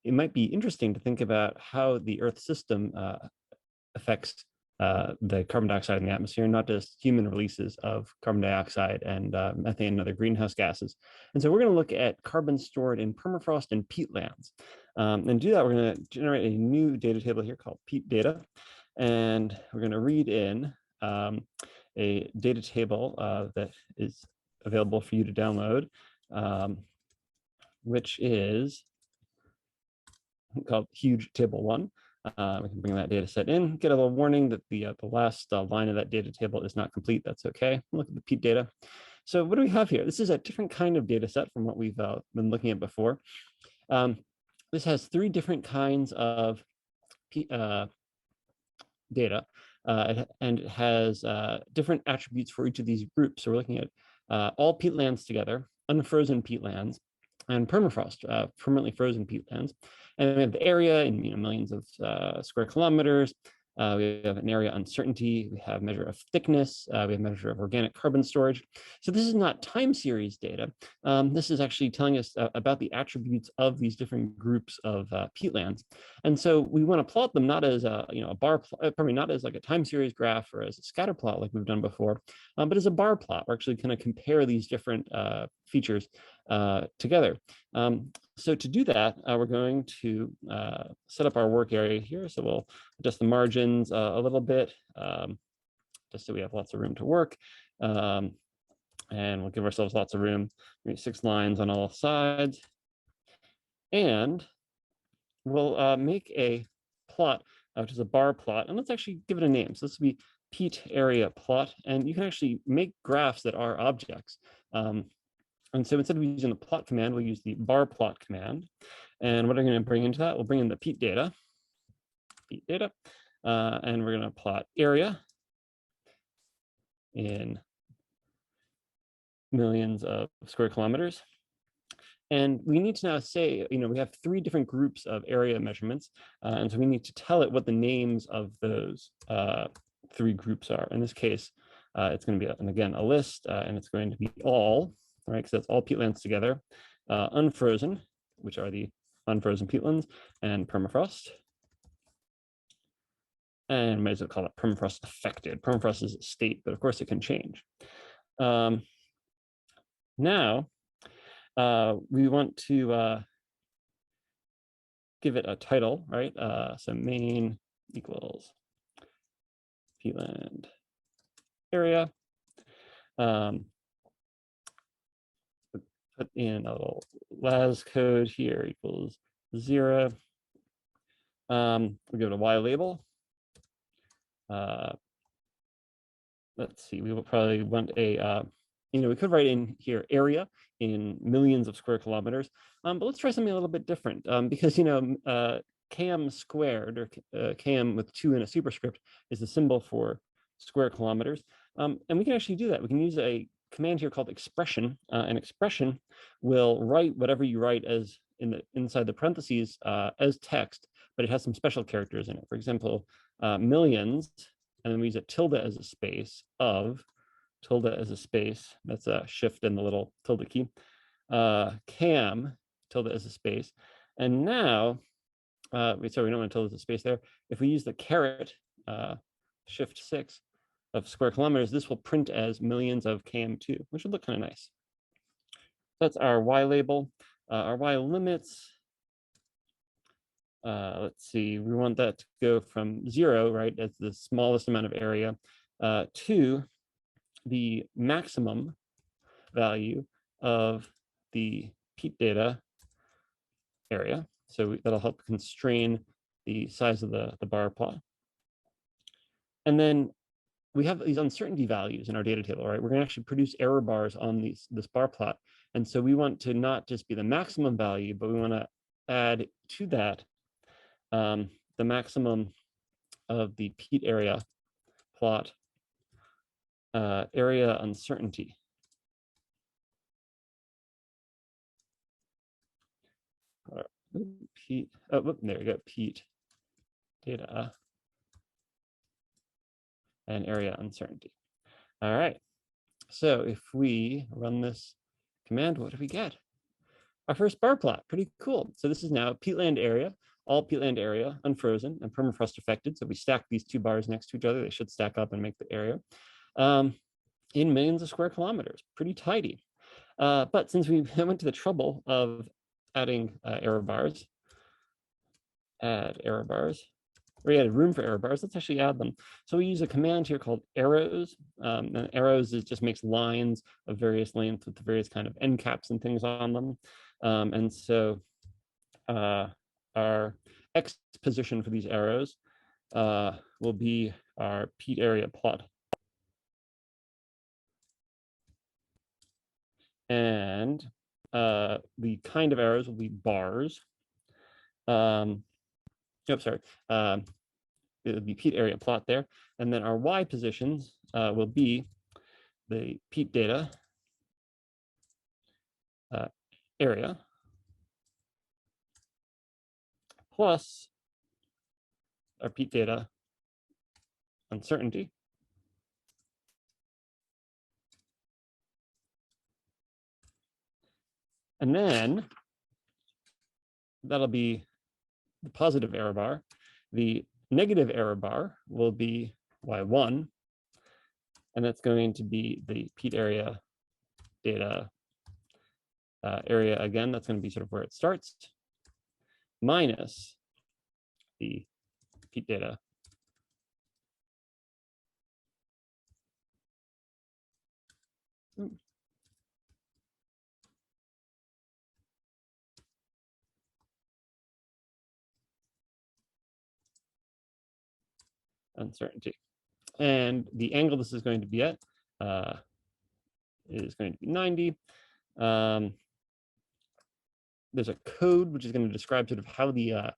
it might be interesting to think about how the Earth system affects the carbon dioxide in the atmosphere, not just human releases of carbon dioxide and methane and other greenhouse gases. And so we're going to look at carbon stored in permafrost and peatlands. And to do that, we're going to generate a new data table here called peat data. And we're going to read in a data table that is available for you to download, which is called Huge Table 1. We can bring that data set in, get a little warning that the last line of that data table is not complete. That's okay. Look at the peat data. So what do we have here? This is a different kind of data set from what we've been looking at before. This has 3 different kinds of data, and it has different attributes for each of these groups. So we're looking at all peatlands together, unfrozen peatlands, and permafrost, permanently frozen peatlands. And we have the area in millions of square kilometers. We have an area uncertainty. We have measure of thickness. We have measure of organic carbon storage. So this is not time series data. This is actually telling us about the attributes of these different groups of peatlands. And so we want to plot them not as a bar plot, probably not as like a time series graph or as a scatter plot like we've done before, but as a bar plot. We're actually kind of compare these different features together. So to do that, we're going to set up our work area here. So we'll adjust the margins a little bit, just so we have lots of room to work. And we'll give ourselves lots of room, 6 lines on all sides. And we'll make a plot, which is a bar plot. And let's actually give it a name. So this will be peat area plot. And you can actually make graphs that are objects. And so instead of using the plot command, we'll use the bar plot command. And what I'm going to bring into that, we'll bring in the peat data, and we're going to plot area in millions of square kilometers. And we need to now say, we have 3 different groups of area measurements. And so we need to tell it what the names of those 3 groups are. In this case, it's going to be, and again, a list, and it's going to be all, right? Because that's all peatlands together, unfrozen, which are the unfrozen peatlands, and permafrost. And we might as well call it permafrost affected. Permafrost is a state, but of course it can change. Now, we want to give it a title, right? So main equals peatland area. Put in a little las code here equals 0. We'll give it a y label. Let's see, we will probably want a, we could write in here area in millions of square kilometers, but let's try something a little bit different, because, km squared, or km with 2 in a superscript, is the symbol for square kilometers. And we can actually do that. We can use a command here called expression. An expression will write whatever you write as inside the parentheses as text, but it has some special characters in it. For example, millions, and then we use a tilde as a space of, tilde as a space, that's a shift in the little tilde key, cam, tilde as a space, And now, sorry, we don't want to tell there's a space there. If we use the caret shift 6 of square kilometers, this will print as millions of km2, which would look kind of nice. That's our y label. Our y limits, let's see, we want that to go from 0, right, as the smallest amount of area, to the maximum value of the peat data area. So that'll help constrain the size of the bar plot. And then we have these uncertainty values in our data table, right? We're going to actually produce error bars on this bar plot. And so we want to not just be the maximum value, but we want to add to that the maximum of the peat area plot area uncertainty. Peat, oh, there we go, peat data and area uncertainty. All right, so if we run this command, what do we get? Our first bar plot, pretty cool. So this is now peatland area, all peatland area, unfrozen and permafrost affected. So we stack these two bars next to each other, they should stack up and make the area in millions of square kilometers, pretty tidy. But since we went to the trouble of adding error bars, add error bars, we added room for error bars, let's actually add them. So we use a command here called arrows. And arrows just makes lines of various lengths with the various kind of end caps and things on them. And so our X position for these arrows will be our peat area plot. And the kind of arrows will be bars. Sorry. It would be peat area plot there. And then our Y positions will be the peat data area plus our peat data uncertainty. And then that'll be the positive error bar. The negative error bar will be Y1, and that's going to be the peat area data area again. That's going to be sort of where it starts, minus the peat data uncertainty. And the angle this is going to be at is going to be 90. There's a code which is going to describe sort of how the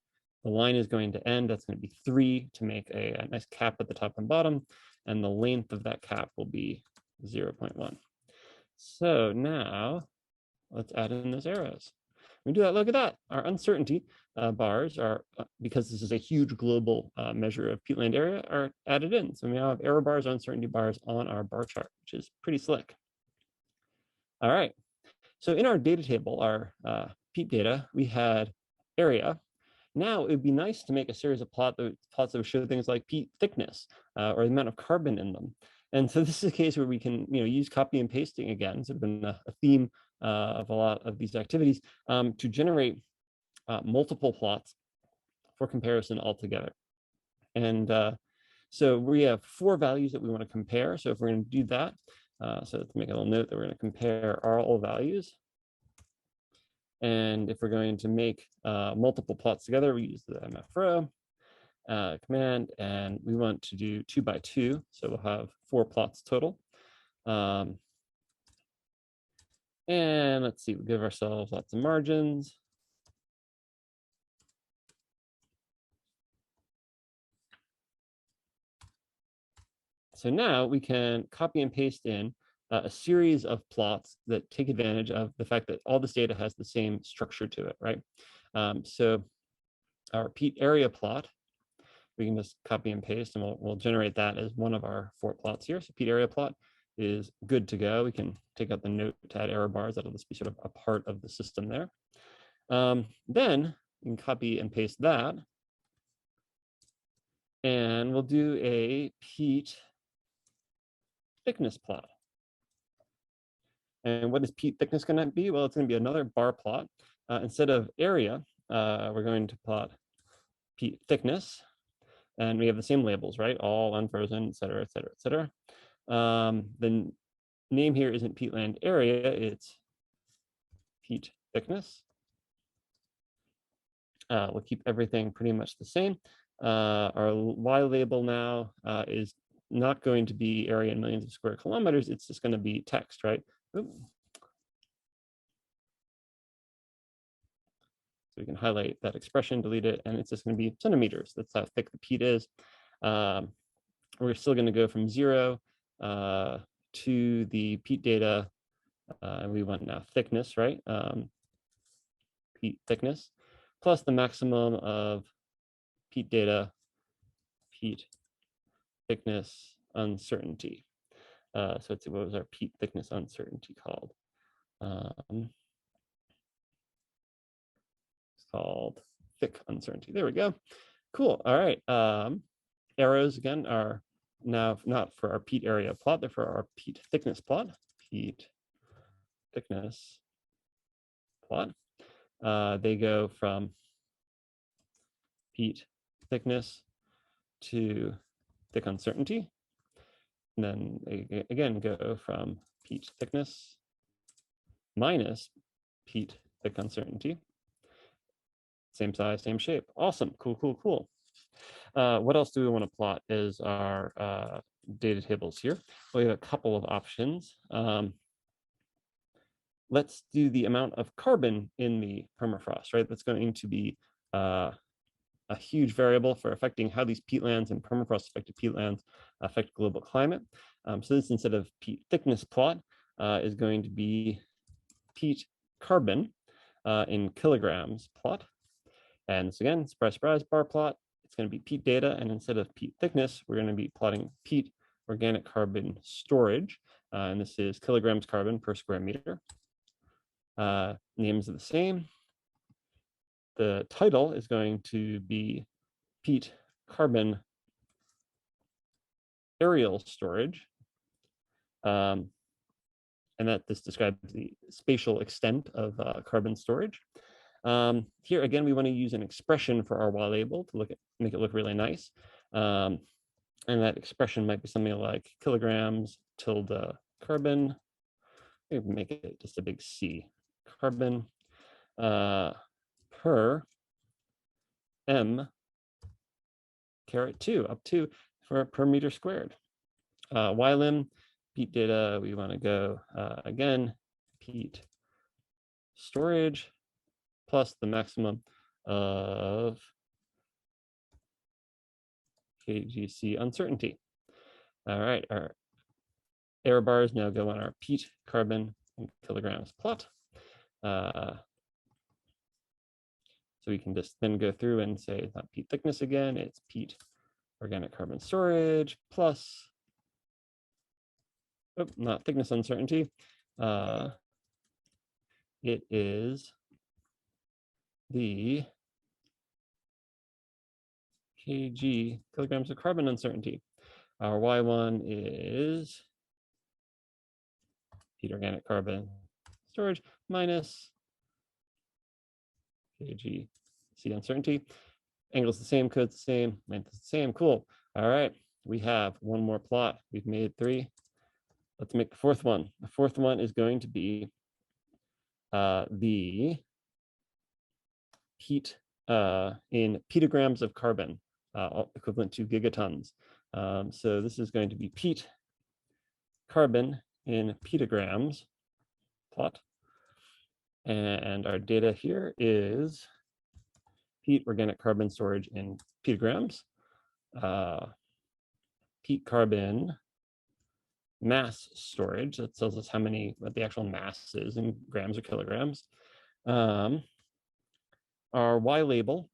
line is going to end. That's going to be 3 to make a nice cap at the top and bottom. And the length of that cap will be 0.1. So now let's add in those arrows. We do that, look at that. Our uncertainty bars are, because this is a huge global measure of peatland area, are added in. So we now have error bars, uncertainty bars on our bar chart, which is pretty slick. All right. So in our data table, our peat data, we had area. Now it would be nice to make a series of plots that would show things like peat thickness or the amount of carbon in them. And so this is a case where we can use copy and pasting again, sort of been a theme of a lot of these activities, to generate multiple plots for comparison altogether. And so we have 4 values that we want to compare. So if we're going to do that, so let's make a little note that we're going to compare all values. And if we're going to make multiple plots together, we use the mfrow command, and we want to do 2 by 2. So we'll have 4 plots total. And let's see, we'll give ourselves lots of margins. So now we can copy and paste in a series of plots that take advantage of the fact that all this data has the same structure to it, right? So our peat area plot, we can just copy and paste, and we'll generate that as one of our 4 plots here. So peat area plot is good to go. We can take out the note to add error bars. That'll just be sort of a part of the system there. Then You can copy and paste that. And we'll do a peat thickness plot. And what is peat thickness going to be? Well, it's going to be another bar plot. Instead of area, we're going to plot peat thickness. And we have the same labels, right? All unfrozen, et cetera, et cetera, et cetera. The name here isn't peatland area, it's peat thickness. We'll keep everything pretty much the same. Our Y label now is not going to be area in millions of square kilometers. It's just going to be text, right? Oops. So we can highlight that expression, delete it, and it's just going to be centimeters. That's how thick the peat is. We're still going to go from 0 to the peat data. We want now thickness, right? Peat thickness, plus the maximum of peat data, peat thickness uncertainty. So let's see, what was our peat thickness uncertainty called? It's called thick uncertainty. There we go. Cool. All right. Arrows again are now not for our peat area plot, they're for our peat thickness plot. Peat thickness plot. They go from peat thickness to thick uncertainty. And then they again go from peat thickness minus peat thick uncertainty. Same size, same shape. Awesome. Cool, cool, cool. What else do we want to plot is our data tables here. We have a couple of options. Let's do the amount of carbon in the permafrost, right? That's going to be a huge variable for affecting how these peatlands and permafrost affected peatlands affect global climate. So this, instead of peat thickness plot, is going to be peat carbon in kilograms plot. And so again, surprise, surprise, bar plot. It's going to be peat data, and instead of peat thickness, we're going to be plotting peat organic carbon storage, and this is kilograms carbon per square meter. Names are the same. The title is going to be peat carbon aerial storage, and that this describes the spatial extent of carbon storage. Here again, we want to use an expression for our Y label to make it look really nice. And that expression might be something like kilograms tilde carbon. Maybe make it just a big C. Carbon per m caret 2, up to for per meter squared. YLIM, peat data, we want to go again, peat storage plus the maximum of KGC uncertainty. All right, our error bars now go on our peat carbon in kilograms plot. So we can just then go through and say it's not peat thickness again, it's peat organic carbon storage plus, oh, not thickness uncertainty. It is the kg, kilograms of carbon uncertainty. Our Y1 is peat organic carbon storage minus kg C uncertainty. Angle's the same, code's the same, length is the same. Cool. All right, we have one more plot. We've made 3. Let's make the 4th one. The 4th one is going to be the peat in petograms of carbon, equivalent to gigatons. So this is going to be peat carbon in petograms plot. And our data here is peat organic carbon storage in petograms, peat carbon mass storage, that tells us what the actual mass is in grams or kilograms. Our Y label,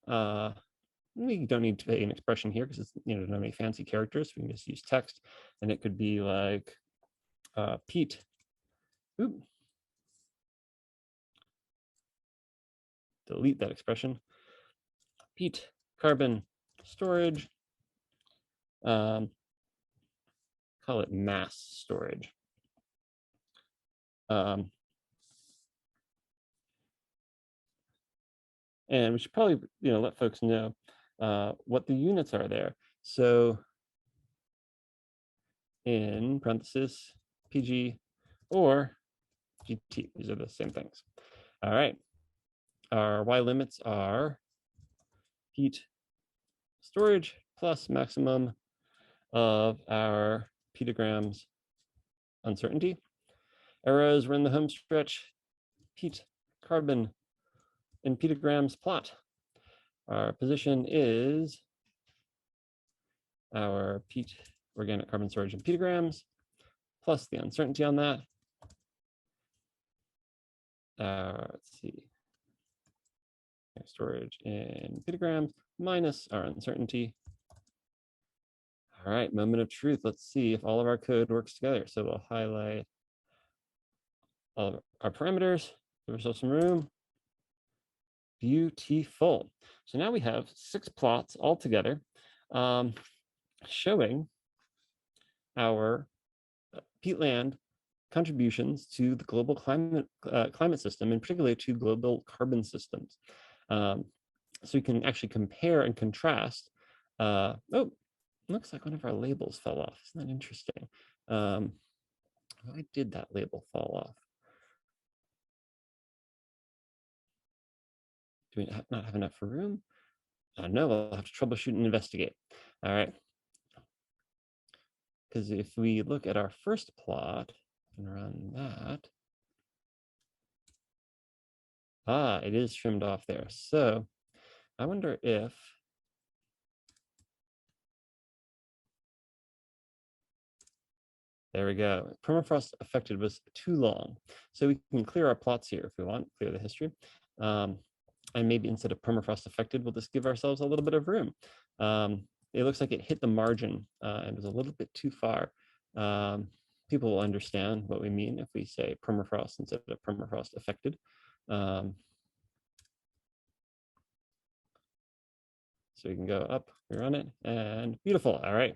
we don't need to pay an expression here because it's, don't have any fancy characters. We can just use text, and it could be like peat. Delete that expression. heat carbon storage, call it mass storage. And we should probably let folks know what the units are there. So in parenthesis, PG or GT, these are the same things. All right, our Y limits are heat storage plus maximum of our petagrams uncertainty. Arrows, we're in the home stretch. Heat carbon in petagrams plot. Our position is our peat organic carbon storage in petagrams plus the uncertainty on that. Let's see. Storage in petagrams minus our uncertainty. All right, moment of truth. Let's see if all of our code works together. So we'll highlight all of our parameters, give ourselves some room. Beautiful. So now we have 6 plots all together showing our peatland contributions to the global climate system, and particularly to global carbon systems. So we can actually compare and contrast. Oh, looks like one of our labels fell off. Isn't that interesting? Why did that label fall off? Do we not have enough room? No, we'll have to troubleshoot and investigate. All right. Because if we look at our first plot and run that, it is trimmed off there. So I wonder if there we go. Permafrost affected was too long. So we can clear our plots here if we want, clear the history. And maybe instead of permafrost affected, we'll just give ourselves a little bit of room. It looks like it hit the margin and was a little bit too far. People will understand what we mean if we say permafrost instead of permafrost affected. So we can go up, we run it, and beautiful. All right.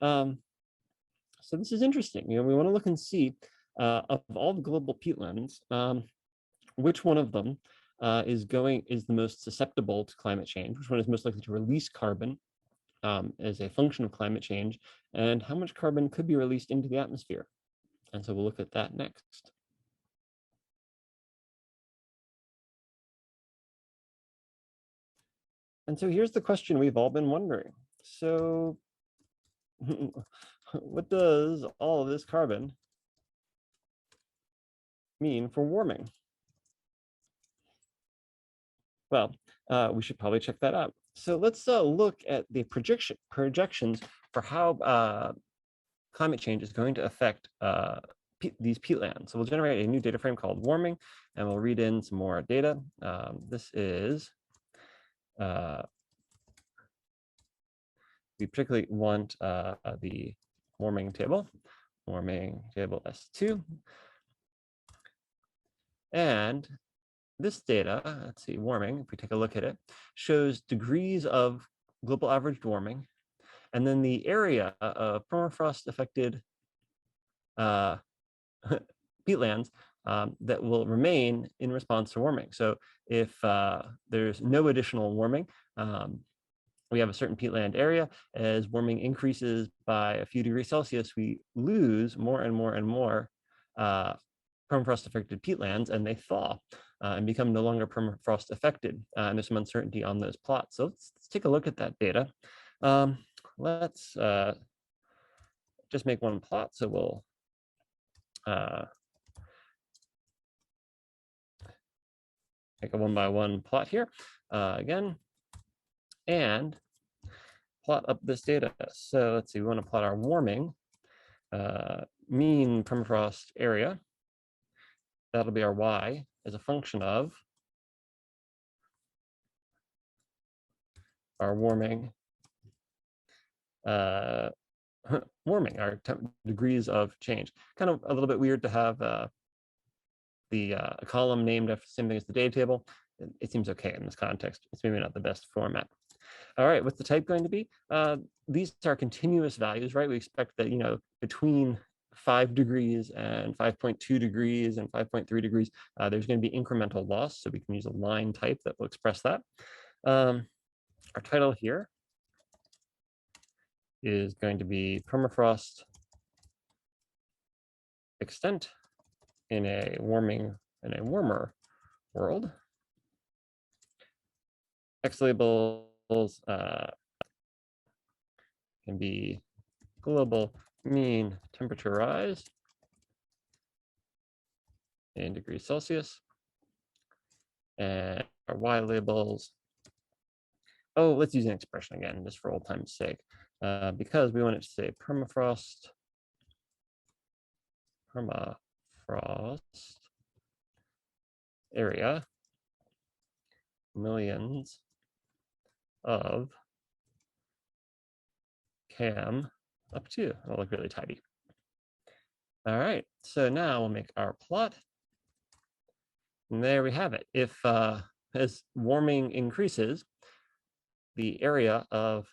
So this is interesting. We want to look and see of all the global peatlands, which one of them is the most susceptible to climate change, which one is most likely to release carbon as a function of climate change, and how much carbon could be released into the atmosphere. And so we'll look at that next. And so here's the question we've all been wondering. So what does all of this carbon mean for warming? Well, we should probably check that out. So let's look at the projections for how climate change is going to affect these peatlands. So we'll generate a new data frame called warming, and we'll read in some more data. This is, we particularly want the warming table S2. And this data, let's see, warming, if we take a look at it, shows degrees of global average warming, and then the area of permafrost affected peatlands that will remain in response to warming. So if there's no additional warming, we have a certain peatland area. As warming increases by a few degrees Celsius, we lose more and more and more permafrost affected peatlands, and they thaw and become no longer permafrost affected. And there's some uncertainty on those plots. So let's take a look at that data. Let's just make one plot. So we'll make a 1-by-1 plot here again, and plot up this data. So let's see, we want to plot our warming mean permafrost area. That'll be our Y as a function of our warming, our degrees of change. Kind of a little bit weird to have the column named after the same thing as the data table. it seems okay in this context. It's maybe not the best format. All right, what's the type going to be? These are continuous values, right? We expect that, between 5 degrees and 5.2 degrees and 5.3 degrees, there's going to be incremental loss. So we can use a line type that will express that. Our title here is going to be Permafrost Extent in a warmer world. X labels can be global mean temperature rise in degrees Celsius. And our Y labels, oh, let's use an expression again, just for old time's sake, because we want it to say permafrost area, millions of cam up to. It'll look really tidy. All right, so now we'll make our plot. And there we have it. If as warming increases, the area of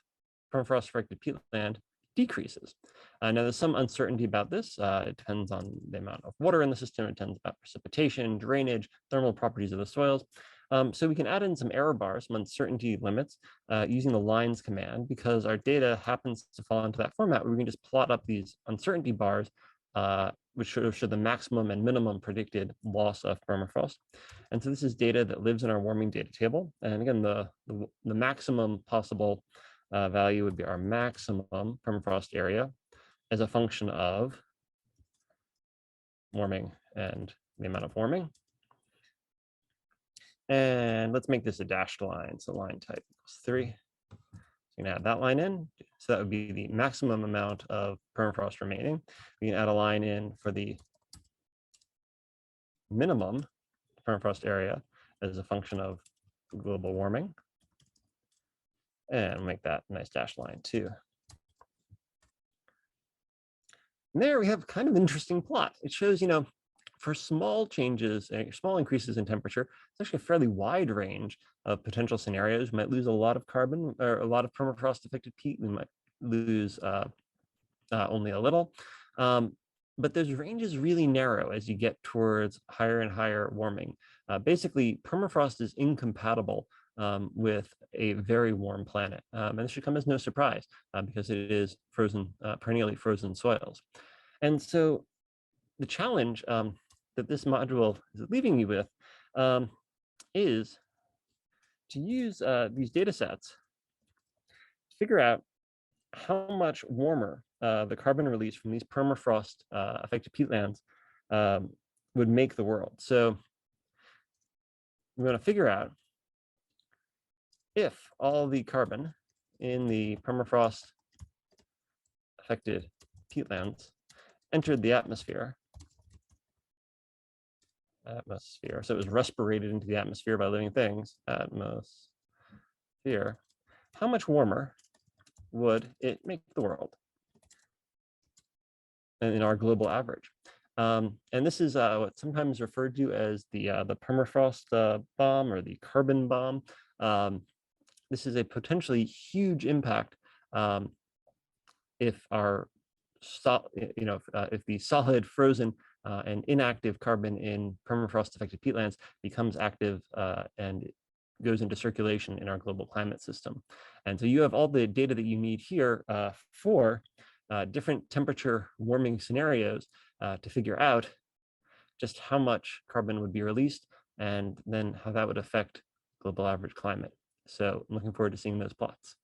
permafrost affected peatland decreases. Now there's some uncertainty about this. It depends on the amount of water in the system. It depends about precipitation, drainage, thermal properties of the soils. So we can add in some error bars, some uncertainty limits using the lines command, because our data happens to fall into that format where we can just plot up these uncertainty bars, which show the maximum and minimum predicted loss of permafrost. And so this is data that lives in our warming data table. And again, the maximum possible value would be our maximum permafrost area as a function of warming and the amount of warming. And let's make this a dashed line. So line type equals 3. So you can add that line in. So that would be the maximum amount of permafrost remaining. We can add a line in for the minimum permafrost area as a function of global warming. And make that a nice dashed line too. And there we have kind of an interesting plot. It shows, for small changes, small increases in temperature, it's actually a fairly wide range of potential scenarios. We might lose a lot of carbon or a lot of permafrost affected peat. We might lose only a little. But those ranges really narrow as you get towards higher and higher warming. Basically, permafrost is incompatible with a very warm planet. And this should come as no surprise because it is frozen, perennially frozen soils. And so the challenge that this module is leaving you with is to use these data sets to figure out how much warmer the carbon release from these permafrost affected peatlands would make the world. So we want to figure out if all the carbon in the permafrost affected peatlands entered the atmosphere, so it was respirated into the atmosphere by living things, atmosphere, how much warmer would it make the world in our global average? And this is what's sometimes referred to as the permafrost bomb or the carbon bomb. This is a potentially huge impact if our if the solid, frozen, and inactive carbon in permafrost affected peatlands becomes active and goes into circulation in our global climate system. And so you have all the data that you need here for different temperature warming scenarios to figure out just how much carbon would be released and then how that would affect global average climate. So I'm looking forward to seeing those plots.